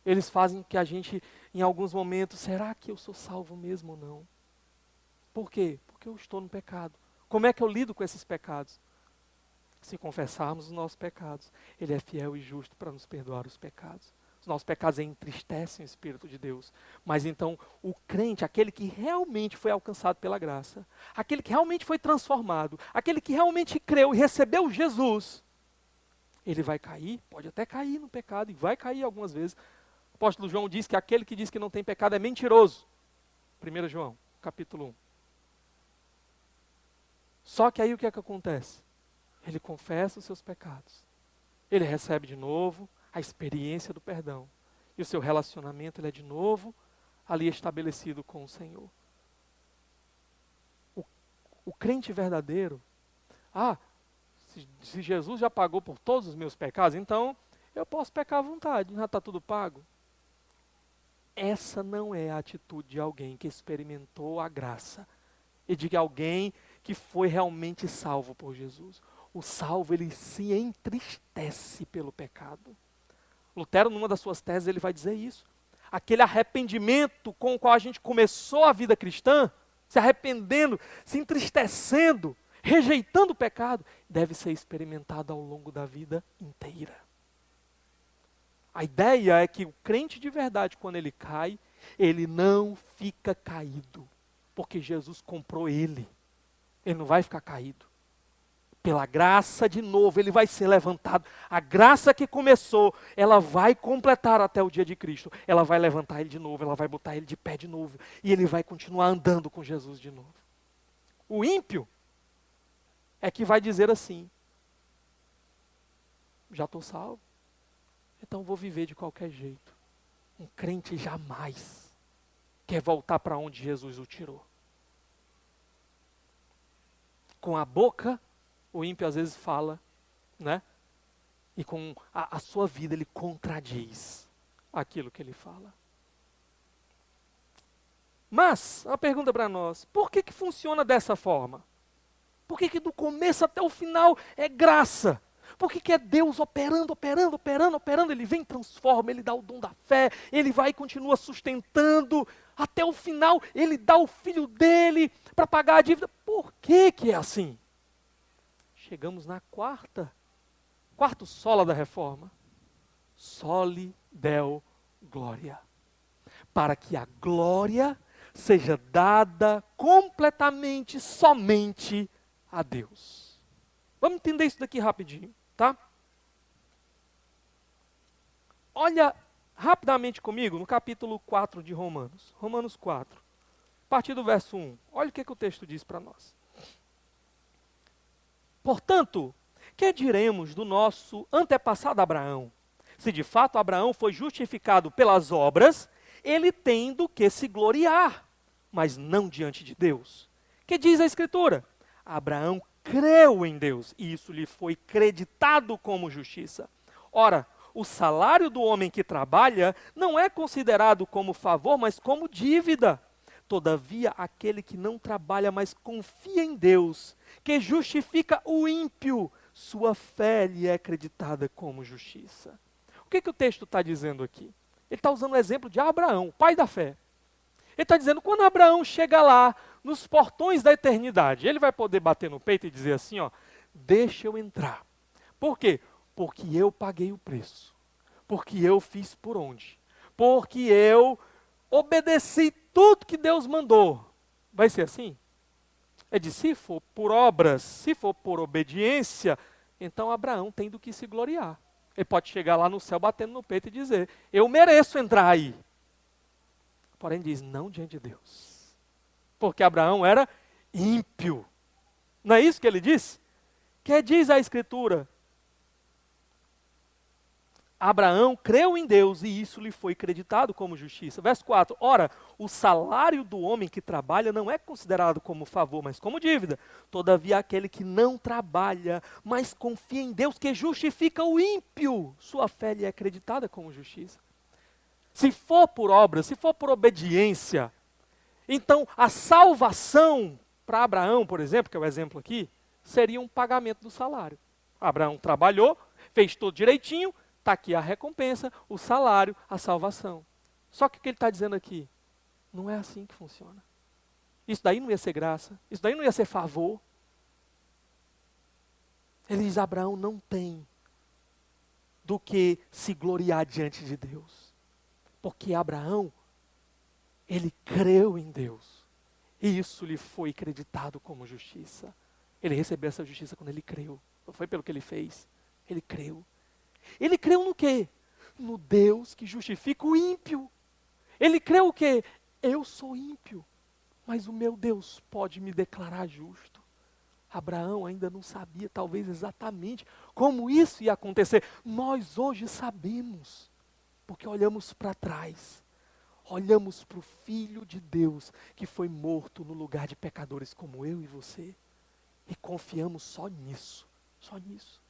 Eles fazem que a gente, em alguns momentos, será que eu sou salvo mesmo ou não? Por quê? Porque eu estou no pecado. Como é que eu lido com esses pecados? Se confessarmos os nossos pecados, Ele é fiel e justo para nos perdoar os pecados. Os nossos pecados entristecem o Espírito de Deus. Mas então, o crente, aquele que realmente foi alcançado pela graça, aquele que realmente foi transformado, aquele que realmente creu e recebeu Jesus, ele vai cair, pode até cair no pecado, e vai cair algumas vezes. O apóstolo João diz que aquele que diz que não tem pecado é mentiroso. 1 João, capítulo 1. Só que aí o que é que acontece? Ele confessa os seus pecados. Ele recebe de novo a experiência do perdão. E o seu relacionamento ele é de novo ali estabelecido com o Senhor. O crente verdadeiro, se Jesus já pagou por todos os meus pecados, então eu posso pecar à vontade, já está tudo pago. Essa não é a atitude de alguém que experimentou a graça e de alguém que foi realmente salvo por Jesus. O salvo, ele se entristece pelo pecado. Lutero, numa das suas teses, ele vai dizer isso. aquele arrependimento com o qual a gente começou a vida cristã, se arrependendo, se entristecendo, rejeitando o pecado, deve ser experimentado ao longo da vida inteira. A ideia é que o crente de verdade, quando ele cai, ele não fica caído, porque Jesus comprou ele. Ele não vai ficar caído. Pela graça, de novo, ele vai ser levantado. A graça que começou, ela vai completar até o dia de Cristo. Ela vai levantar ele de novo, ela vai botar ele de pé de novo. E ele vai continuar andando com Jesus de novo. O ímpio é que vai dizer assim: já estou salvo, então vou viver de qualquer jeito. Um crente jamais quer voltar para onde Jesus o tirou. Com a boca, o ímpio às vezes fala, né? E com a sua vida ele contradiz aquilo que ele fala. Mas, a pergunta para nós: por que funciona dessa forma? Por que do começo até o final é graça? Por que é Deus operando, Ele vem, transforma, Ele dá o dom da fé, Ele vai e continua sustentando, até o final Ele dá o Filho dEle para pagar a dívida. Por que é assim? Chegamos na quarto sola da reforma. Soli Deo Glória. Para que a glória seja dada completamente, somente a Deus. Vamos entender isso daqui rapidinho, tá? Olha rapidamente comigo no capítulo 4 de Romanos. Romanos 4. A partir do verso 1. Olha o que o texto diz para nós. Portanto, que diremos do nosso antepassado Abraão? Se de fato Abraão foi justificado pelas obras, ele tem do que se gloriar, mas não diante de Deus. Que diz a Escritura? Abraão creu em Deus, e isso lhe foi creditado como justiça. Ora, o salário do homem que trabalha não é considerado como favor, mas como dívida. Todavia, aquele que não trabalha, mas confia em Deus, que justifica o ímpio, sua fé lhe é creditada como justiça. O que o texto está dizendo aqui? Ele está usando o exemplo de Abraão, pai da fé. Ele está dizendo, quando Abraão chega lá, nos portões da eternidade, ele vai poder bater no peito e dizer assim, ó, deixa eu entrar. Por quê? Porque eu paguei o preço. Porque eu fiz por onde? Porque eu obedeci tudo que Deus mandou. Vai ser assim? É de se for por obras, se for por obediência, então Abraão tem do que se gloriar. Ele pode chegar lá no céu batendo no peito e dizer, eu mereço entrar aí. Porém diz, não diante de Deus. Porque Abraão era ímpio. Não é isso que ele diz? Que diz a Escritura? Abraão creu em Deus e isso lhe foi creditado como justiça. Verso 4. Ora, o salário do homem que trabalha não é considerado como favor, mas como dívida. Todavia, aquele que não trabalha, mas confia em Deus, que justifica o ímpio, sua fé lhe é creditada como justiça. Se for por obra, se for por obediência, então a salvação para Abraão, por exemplo, que é o exemplo aqui, seria um pagamento do salário. Abraão trabalhou, fez tudo direitinho, está aqui a recompensa, o salário, a salvação. Só que o que ele está dizendo aqui? Não é assim que funciona. Isso daí não ia ser graça, isso daí não ia ser favor. Ele diz, Abraão não tem do que se gloriar diante de Deus. Porque Abraão, ele creu em Deus. E isso lhe foi creditado como justiça. Ele recebeu essa justiça quando ele creu. Não foi pelo que ele fez. Ele creu. Ele creu no quê? No Deus que justifica o ímpio. Ele creu o quê? Eu sou ímpio, mas o meu Deus pode me declarar justo. Abraão ainda não sabia, talvez exatamente, como isso ia acontecer. Nós hoje sabemos, porque olhamos para trás. Olhamos para o Filho de Deus, que foi morto no lugar de pecadores como eu e você. E confiamos só nisso, só nisso.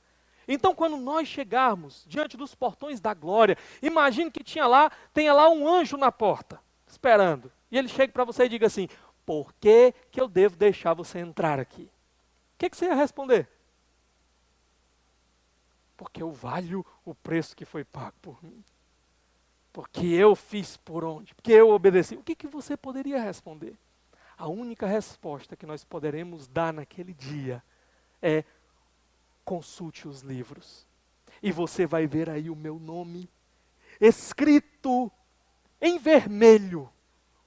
Então, quando nós chegarmos diante dos portões da glória, imagine que tenha lá um anjo na porta, esperando. E ele chega para você e diga assim, por que eu devo deixar você entrar aqui? O que você ia responder? Porque eu valho o preço que foi pago por mim. Porque eu fiz por onde? Porque eu obedeci. O que, que você poderia responder? A única resposta que nós poderemos dar naquele dia é: consulte os livros. E você vai ver aí o meu nome escrito em vermelho,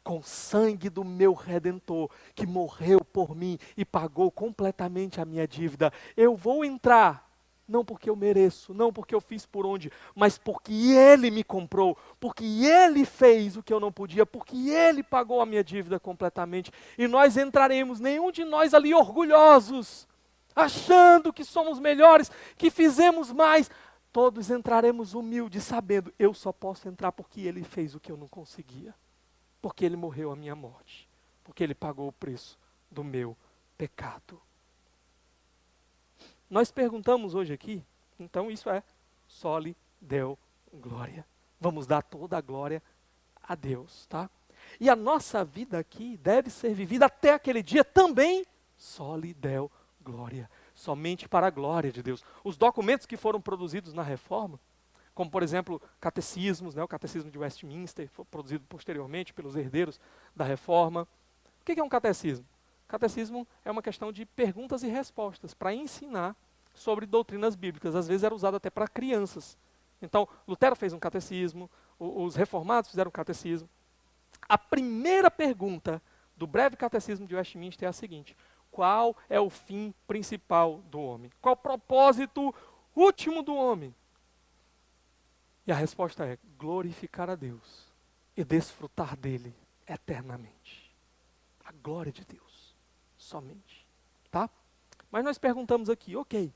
com sangue do meu Redentor, que morreu por mim e pagou completamente a minha dívida. Eu vou entrar, não porque eu mereço, não porque eu fiz por onde, mas porque Ele me comprou, porque Ele fez o que eu não podia, porque Ele pagou a minha dívida completamente. E nós entraremos, nenhum de nós ali orgulhosos, achando que somos melhores, que fizemos mais. Todos entraremos humildes, sabendo, eu só posso entrar porque Ele fez o que eu não conseguia. Porque Ele morreu a minha morte. Porque Ele pagou o preço do meu pecado. Nós perguntamos hoje aqui, então isso é, só lhe deu glória. Vamos dar toda a glória a Deus, tá? E a nossa vida aqui deve ser vivida até aquele dia também, só lhe deu glória. Somente para a glória de Deus. Os documentos que foram produzidos na Reforma, como por exemplo, catecismos, né, o Catecismo de Westminster, foi produzido posteriormente pelos herdeiros da Reforma. O que é um catecismo? Catecismo é uma questão de perguntas e respostas, para ensinar sobre doutrinas bíblicas. Às vezes era usado até para crianças. Então, Lutero fez um catecismo, os reformados fizeram um catecismo. A primeira pergunta do breve catecismo de Westminster é a seguinte: qual é o fim principal do homem? Qual o propósito último do homem? E a resposta é: glorificar a Deus e desfrutar dele eternamente. A glória de Deus, somente. Tá? Mas nós perguntamos aqui, ok,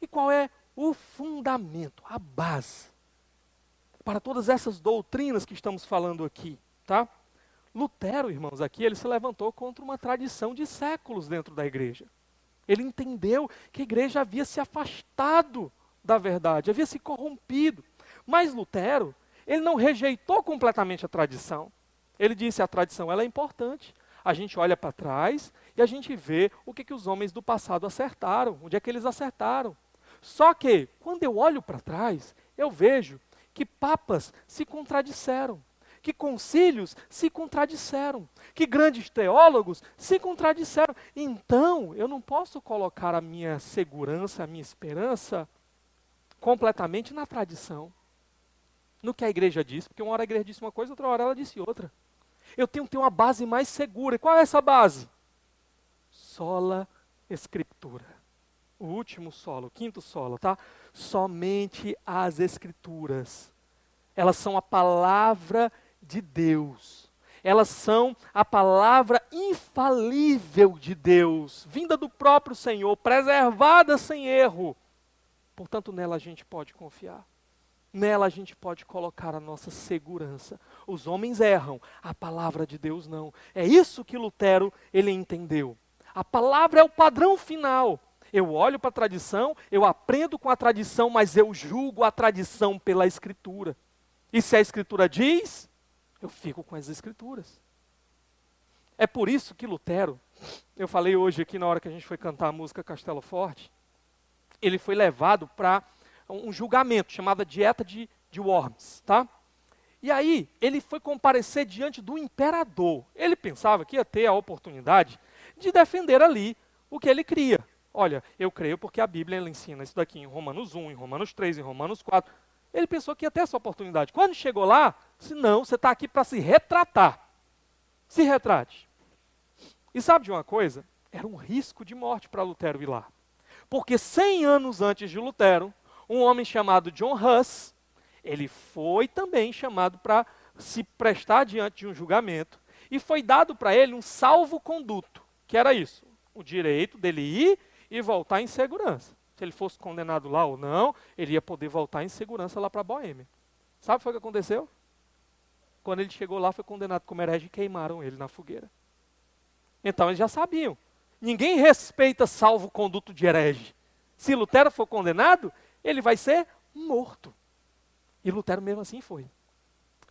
e qual é o fundamento, a base, para todas essas doutrinas que estamos falando aqui, tá? Lutero, irmãos, aqui ele se levantou contra uma tradição de séculos dentro da igreja. Ele entendeu que a igreja havia se afastado da verdade, havia se corrompido. Mas Lutero, ele não rejeitou completamente a tradição. Ele disse: a tradição ela é importante. A gente olha para trás e a gente vê o que os homens do passado acertaram, onde é que eles acertaram. Só que, quando eu olho para trás, eu vejo que papas se contradisseram, que concílios se contradisseram, que grandes teólogos se contradisseram. Então, eu não posso colocar a minha segurança, a minha esperança completamente na tradição, no que a igreja diz, porque uma hora a igreja disse uma coisa, outra hora ela disse outra. Eu tenho que ter uma base mais segura. E qual é essa base? Sola Escritura. O último solo, o quinto solo, tá? Somente as Escrituras. Elas são a palavra de Deus. Elas são a palavra infalível de Deus, vinda do próprio Senhor, preservada sem erro. Portanto, nela a gente pode confiar. Nela a gente pode colocar a nossa segurança. Os homens erram, a palavra de Deus não. É isso que Lutero ele entendeu. A palavra é o padrão final. Eu olho para a tradição, eu aprendo com a tradição, mas eu julgo a tradição pela Escritura. E se a Escritura diz, eu fico com as Escrituras. É por isso que Lutero, eu falei hoje aqui na hora que a gente foi cantar a música Castelo Forte, ele foi levado para um julgamento, chamado Dieta de Worms, tá? E aí, ele foi comparecer diante do imperador. Ele pensava que ia ter a oportunidade de defender ali o que ele cria. Olha, eu creio porque a Bíblia ela ensina isso daqui em Romanos 1, em Romanos 3, em Romanos 4. Ele pensou que ia ter essa oportunidade. Quando chegou lá, disse: não, você está aqui para se retratar. Se retrate. E sabe de uma coisa? Era um risco de morte para Lutero ir lá. Porque 100 anos antes de Lutero, um homem chamado John Huss, ele foi também chamado para se prestar diante de um julgamento, e foi dado para ele um salvo-conduto, que era isso, o direito dele ir e voltar em segurança. Se ele fosse condenado lá ou não, ele ia poder voltar em segurança lá para a Boêmia. Sabe o que foi que aconteceu? Quando ele chegou lá, foi condenado como herege e queimaram ele na fogueira. Então eles já sabiam. Ninguém respeita salvo-conduto de herege. Se Lutero for condenado, ele vai ser morto. E Lutero mesmo assim foi.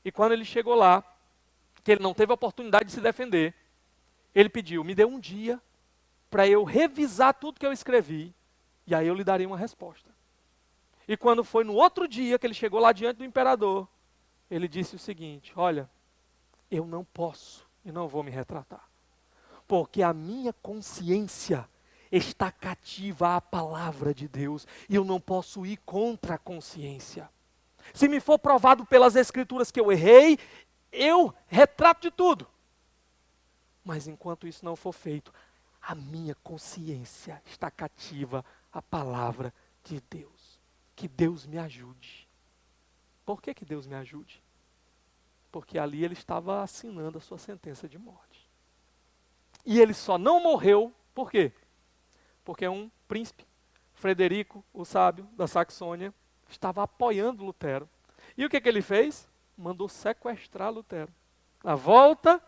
E quando ele chegou lá, que ele não teve a oportunidade de se defender, ele pediu: me dê um dia para eu revisar tudo que eu escrevi, e aí eu lhe darei uma resposta. E quando foi no outro dia que ele chegou lá diante do imperador, ele disse o seguinte: olha, eu não posso e não vou me retratar, porque a minha consciência está cativa à palavra de Deus e eu não posso ir contra a consciência. Se me for provado pelas Escrituras que eu errei, eu retrato de tudo. Mas enquanto isso não for feito, a minha consciência está cativa à palavra de Deus. Que Deus me ajude. Por que Deus me ajude? Porque ali ele estava assinando a sua sentença de morte. E ele só não morreu, por quê? Porque um príncipe, Frederico, o sábio da Saxônia, estava apoiando Lutero. E o que ele fez? Mandou sequestrar Lutero. Na volta,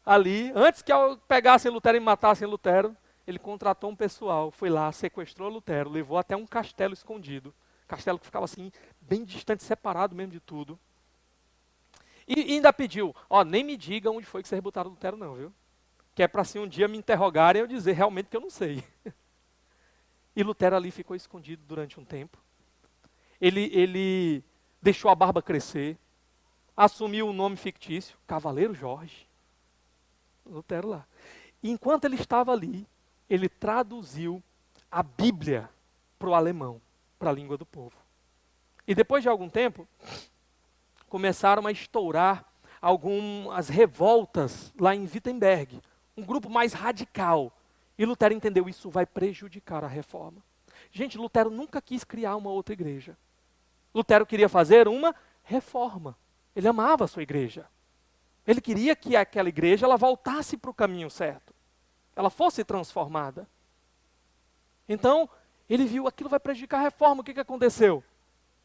ali, antes que pegassem Lutero e matassem Lutero, ele contratou um pessoal, foi lá, sequestrou Lutero, levou até um castelo escondido. Castelo que ficava assim, bem distante, separado mesmo de tudo. E ainda pediu, nem me diga onde foi que vocês botaram Lutero não, viu? Que é para assim um dia me interrogarem e eu dizer realmente que eu não sei. E Lutero ali ficou escondido durante um tempo. Ele deixou a barba crescer, assumiu um nome fictício, Cavaleiro Jorge. Lutero lá. E enquanto ele estava ali, ele traduziu a Bíblia para o alemão, para a língua do povo. E depois de algum tempo, começaram a estourar algumas revoltas lá em Wittenberg, um grupo mais radical. E Lutero entendeu, isso vai prejudicar a reforma. Gente, Lutero nunca quis criar uma outra igreja. Lutero queria fazer uma reforma. Ele amava a sua igreja. Ele queria que aquela igreja ela voltasse para o caminho certo. Ela fosse transformada. Então, ele viu, aquilo vai prejudicar a reforma. O que aconteceu?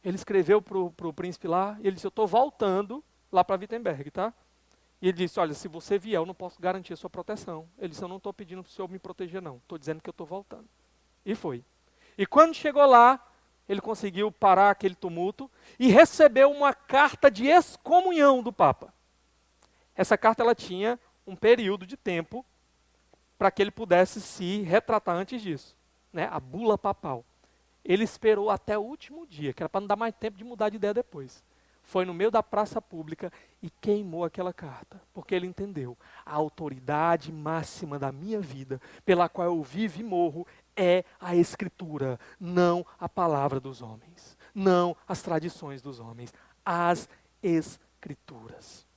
Ele escreveu para o príncipe lá, e ele disse, eu estou voltando lá para Wittenberg, tá? E ele disse, olha, se você vier, eu não posso garantir a sua proteção. Ele disse, eu não estou pedindo para o senhor me proteger não, estou dizendo que eu estou voltando. E foi. E quando chegou lá, ele conseguiu parar aquele tumulto e recebeu uma carta de excomunhão do Papa. Essa carta ela tinha um período de tempo para que ele pudesse se retratar antes disso, né? A bula papal. Ele esperou até o último dia, que era para não dar mais tempo de mudar de ideia depois. Foi no meio da praça pública e queimou aquela carta, porque ele entendeu, a autoridade máxima da minha vida, pela qual eu vivo e morro, é a Escritura, não a palavra dos homens, não as tradições dos homens, as Escrituras.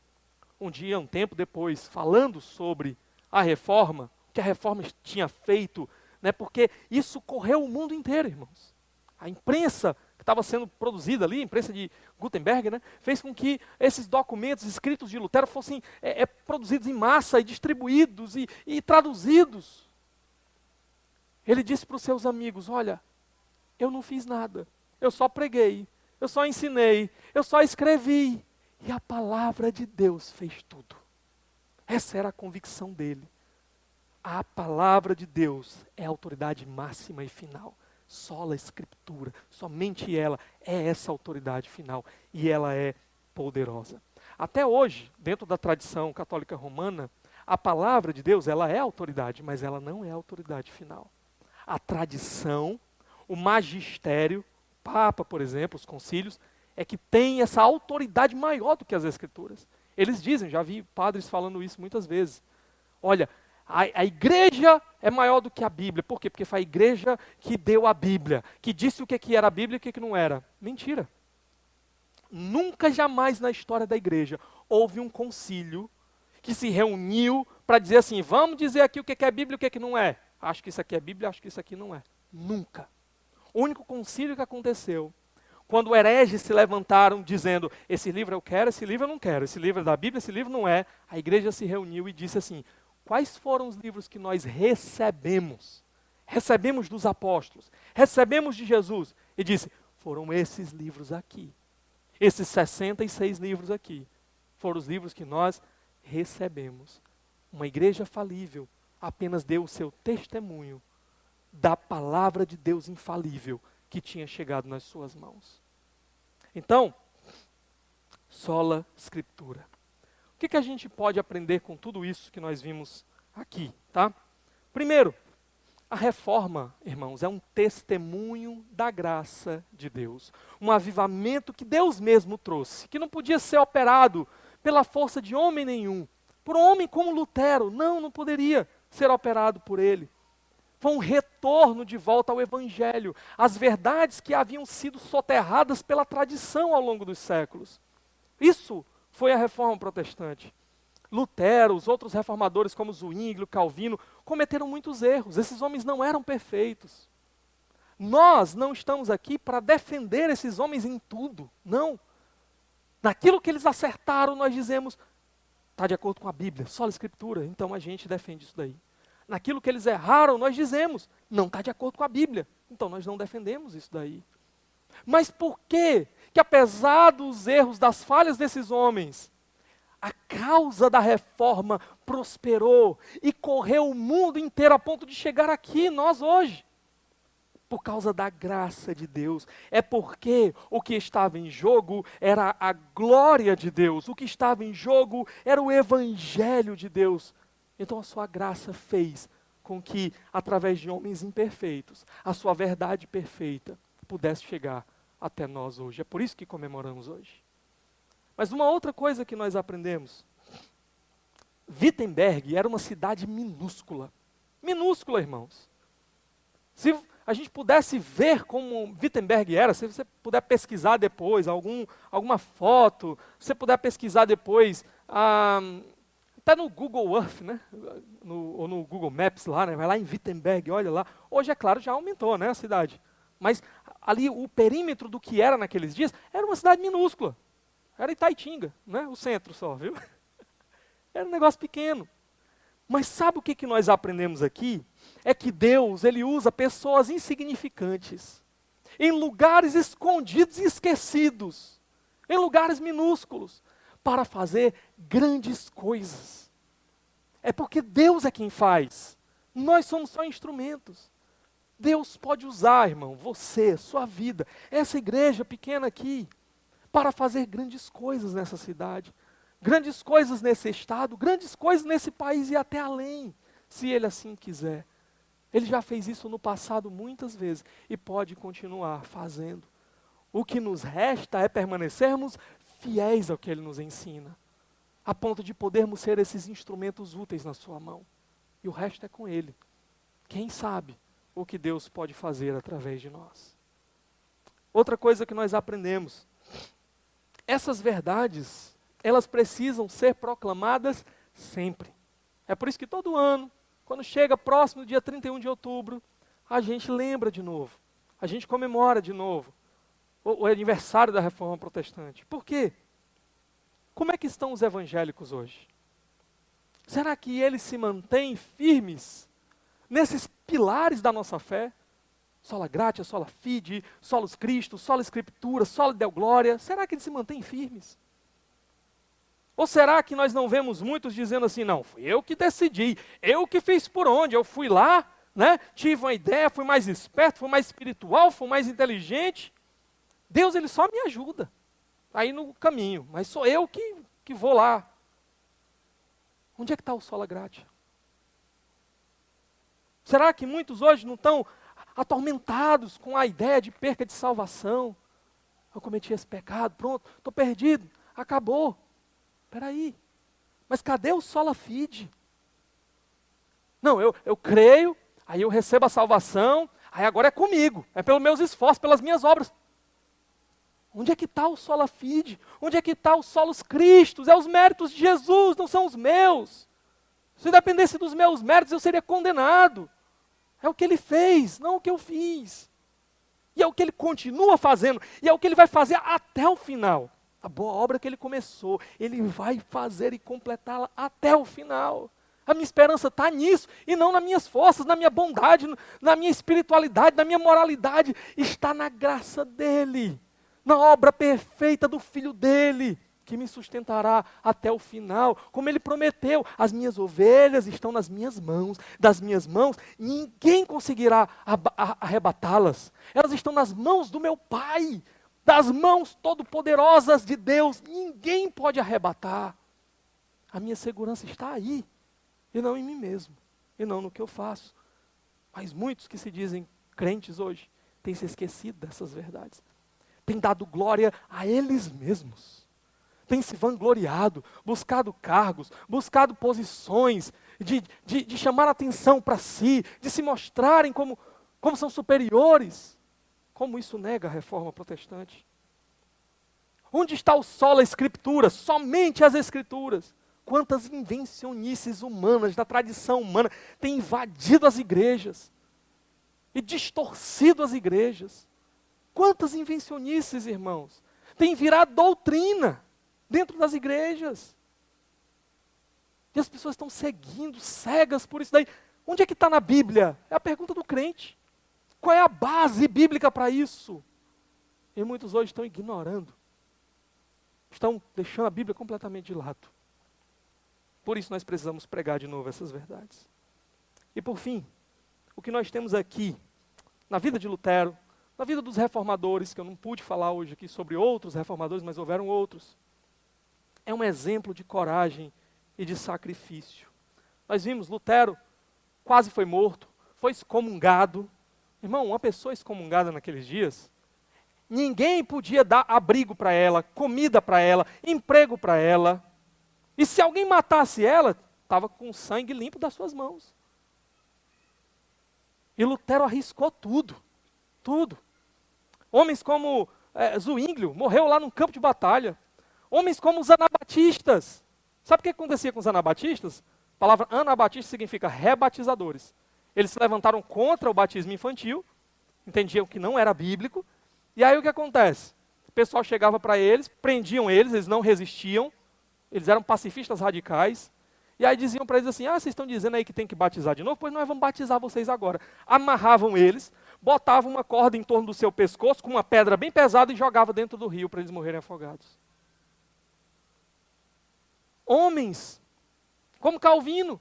Um dia, um tempo depois, falando sobre a reforma, o que a reforma tinha feito, né, porque isso correu o mundo inteiro, irmãos. A imprensa que estava sendo produzida ali, a imprensa de Gutenberg, né, fez com que esses documentos escritos de Lutero fossem produzidos em massa e distribuídos e traduzidos. Ele disse para os seus amigos, olha, eu não fiz nada, eu só preguei, eu só ensinei, eu só escrevi. E a palavra de Deus fez tudo. Essa era a convicção dele. A palavra de Deus é a autoridade máxima e final. Sola Escritura, somente ela é essa autoridade final e ela é poderosa. Até hoje, dentro da tradição católica romana, a palavra de Deus ela é a autoridade, mas ela não é a autoridade final. A tradição, o magistério, Papa, por exemplo, os concílios, é que tem essa autoridade maior do que as Escrituras. Eles dizem, já vi padres falando isso muitas vezes. Olha, a igreja é maior do que a Bíblia. Por quê? Porque foi a igreja que deu a Bíblia, que disse o que era a Bíblia e o que não era. Mentira. Nunca, jamais na história da igreja houve um concílio que se reuniu para dizer assim, vamos dizer aqui o que é Bíblia e o que não é. Acho que isso aqui é Bíblia, acho que isso aqui não é. Nunca. O único concílio que aconteceu, quando hereges se levantaram dizendo, esse livro eu quero, esse livro eu não quero, esse livro é da Bíblia, esse livro não é, a igreja se reuniu e disse assim, quais foram os livros que nós recebemos? Recebemos dos apóstolos, recebemos de Jesus. E disse, foram esses livros aqui. Esses 66 livros aqui, foram os livros que nós recebemos. Uma igreja falível apenas deu o seu testemunho da palavra de Deus infalível que tinha chegado nas suas mãos. Então, sola Escritura. O que a gente pode aprender com tudo isso que nós vimos aqui, tá? Primeiro, A reforma, irmãos, é um testemunho da graça de Deus. Um avivamento que Deus mesmo trouxe, que não podia ser operado pela força de homem nenhum. Por um homem como Lutero, não poderia ser operado por ele. Foi um retorno de volta ao Evangelho, às verdades que haviam sido soterradas pela tradição ao longo dos séculos. Isso foi a reforma protestante. Lutero, os outros reformadores como Zwinglio, Calvino, cometeram muitos erros. Esses homens não eram perfeitos. Nós não estamos aqui para defender esses homens em tudo, não. Naquilo que eles acertaram, nós dizemos, está de acordo com a Bíblia, só a Escritura, então a gente defende isso daí. Naquilo que eles erraram, nós dizemos, não está de acordo com a Bíblia, então nós não defendemos isso daí. Mas por que apesar dos erros, das falhas desses homens, a causa da reforma prosperou e correu o mundo inteiro a ponto de chegar aqui, nós hoje? Por causa da graça de Deus. É porque o que estava em jogo era a glória de Deus. O que estava em jogo era o evangelho de Deus. Então a sua graça fez com que, através de homens imperfeitos, a sua verdade perfeita pudesse chegar até nós hoje. É por isso que comemoramos hoje. Mas uma outra coisa que nós aprendemos. Wittenberg era uma cidade minúscula. Minúscula, irmãos. Se a gente pudesse ver como Wittenberg era, se você puder pesquisar depois alguma foto, se você puder pesquisar depois, até no Google Earth, né? Ou no Google Maps lá, né? Vai lá em Wittenberg, olha lá. Hoje, é claro, já aumentou, né, a cidade. Mas ali o perímetro do que era naqueles dias era uma cidade minúscula. Era Itaitinga, né? O centro só, viu? Era um negócio pequeno. Mas sabe o que nós aprendemos aqui? É que Deus, Ele usa pessoas insignificantes, em lugares escondidos e esquecidos, em lugares minúsculos, para fazer grandes coisas. É porque Deus é quem faz. Nós somos só instrumentos. Deus pode usar, irmão, você, sua vida, essa igreja pequena aqui, para fazer grandes coisas nessa cidade, grandes coisas nesse estado, grandes coisas nesse país e até além, se Ele assim quiser. Ele já fez isso no passado muitas vezes e pode continuar fazendo. O que nos resta é permanecermos fiéis ao que Ele nos ensina, a ponto de podermos ser esses instrumentos úteis na sua mão. E o resto é com Ele. Quem sabe o que Deus pode fazer através de nós. Outra coisa que nós aprendemos, essas verdades, elas precisam ser proclamadas sempre. É por isso que todo ano, quando chega próximo do dia 31 de outubro, a gente lembra de novo, a gente comemora de novo o aniversário da Reforma Protestante. Por quê? Como é que estão os evangélicos hoje? Será que eles se mantêm firmes nesses pilares da nossa fé? Sola Gratia, Sola Fide, Solus Christus, Sola Escritura, Sola Deo Glória. Será que eles se mantêm firmes? Ou será que nós não vemos muitos dizendo assim, não, fui eu que decidi, eu que fiz por onde, eu fui lá, né, tive uma ideia, fui mais esperto, fui mais espiritual, fui mais inteligente. Deus, Ele só me ajuda aí no caminho, mas sou eu que vou lá. Onde é que está o Sola Gratia? Será que muitos hoje não estão atormentados com a ideia de perca de salvação? Eu cometi esse pecado, pronto, estou perdido, acabou. Espera aí, mas cadê o Sola Fide? Não, eu creio, aí eu recebo a salvação, aí agora é comigo, é pelos meus esforços, pelas minhas obras. Onde é que está o Sola Fide? Onde é que está o Solus Christus? É os méritos de Jesus, não são os meus. Se dependesse dos meus méritos, eu seria condenado. É o que Ele fez, não o que eu fiz. E é o que Ele continua fazendo, e é o que Ele vai fazer até o final. A boa obra que Ele começou, Ele vai fazer e completá-la até o final. A minha esperança está nisso, e não nas minhas forças, na minha bondade, na minha espiritualidade, na minha moralidade. Está na graça dEle, na obra perfeita do Filho dEle, que me sustentará até o final. Como Ele prometeu, as minhas ovelhas estão nas minhas mãos. Das minhas mãos, ninguém conseguirá arrebatá-las. Elas estão nas mãos do meu Pai. Das mãos todo-poderosas de Deus, ninguém pode arrebatar. A minha segurança está aí, e não em mim mesmo, e não no que eu faço. Mas muitos que se dizem crentes hoje têm se esquecido dessas verdades. Têm dado glória a eles mesmos. Têm se vangloriado, buscado cargos, buscado posições, de chamar atenção para si, de se mostrarem como são superiores. Como isso nega a reforma protestante? Onde está o sola escritura? Somente as escrituras. Quantas invencionices humanas, da tradição humana, têm invadido as igrejas e distorcido as igrejas. Quantas invencionices, irmãos, têm virado doutrina dentro das igrejas. E as pessoas estão seguindo, cegas por isso daí. Onde é que está na Bíblia? É a pergunta do crente. Qual é a base bíblica para isso? E muitos hoje estão ignorando. Estão deixando a Bíblia completamente de lado. Por isso nós precisamos pregar de novo essas verdades. E por fim, o que nós temos aqui, na vida de Lutero, na vida dos reformadores, que eu não pude falar hoje aqui sobre outros reformadores, mas houveram outros, é um exemplo de coragem e de sacrifício. Nós vimos, Lutero quase foi morto, foi excomungado. Irmão, uma pessoa excomungada naqueles dias, ninguém podia dar abrigo para ela, comida para ela, emprego para ela. E se alguém matasse ela, estava com sangue limpo das suas mãos. E Lutero arriscou tudo, tudo. Homens como Zwinglio, morreu lá num campo de batalha. Homens como os anabatistas. Sabe o que acontecia com os anabatistas? A palavra anabatista significa rebatizadores. Eles se levantaram contra o batismo infantil, entendiam que não era bíblico, e aí o que acontece? O pessoal chegava para eles, prendiam eles, eles não resistiam, eles eram pacifistas radicais, e aí diziam para eles assim, vocês estão dizendo aí que tem que batizar de novo? Pois nós vamos batizar vocês agora. Amarravam eles, botavam uma corda em torno do seu pescoço, com uma pedra bem pesada, e jogavam dentro do rio para eles morrerem afogados. Homens, como Calvino,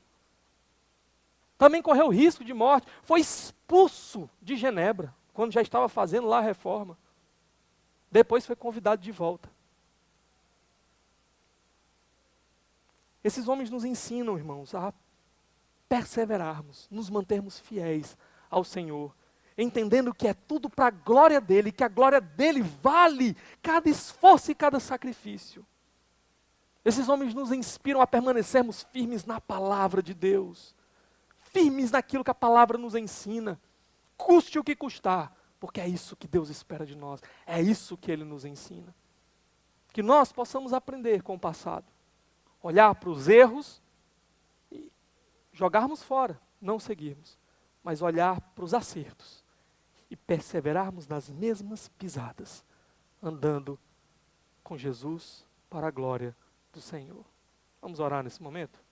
também correu risco de morte, foi expulso de Genebra, quando já estava fazendo lá a reforma. Depois foi convidado de volta. Esses homens nos ensinam, irmãos, a perseverarmos, nos mantermos fiéis ao Senhor, entendendo que é tudo para a glória dEle, que a glória dEle vale cada esforço e cada sacrifício. Esses homens nos inspiram a permanecermos firmes na palavra de Deus, firmes naquilo que a palavra nos ensina, custe o que custar, porque é isso que Deus espera de nós, é isso que Ele nos ensina. Que nós possamos aprender com o passado, olhar para os erros e jogarmos fora, não seguirmos, mas olhar para os acertos e perseverarmos nas mesmas pisadas, andando com Jesus para a glória do Senhor. Vamos orar nesse momento?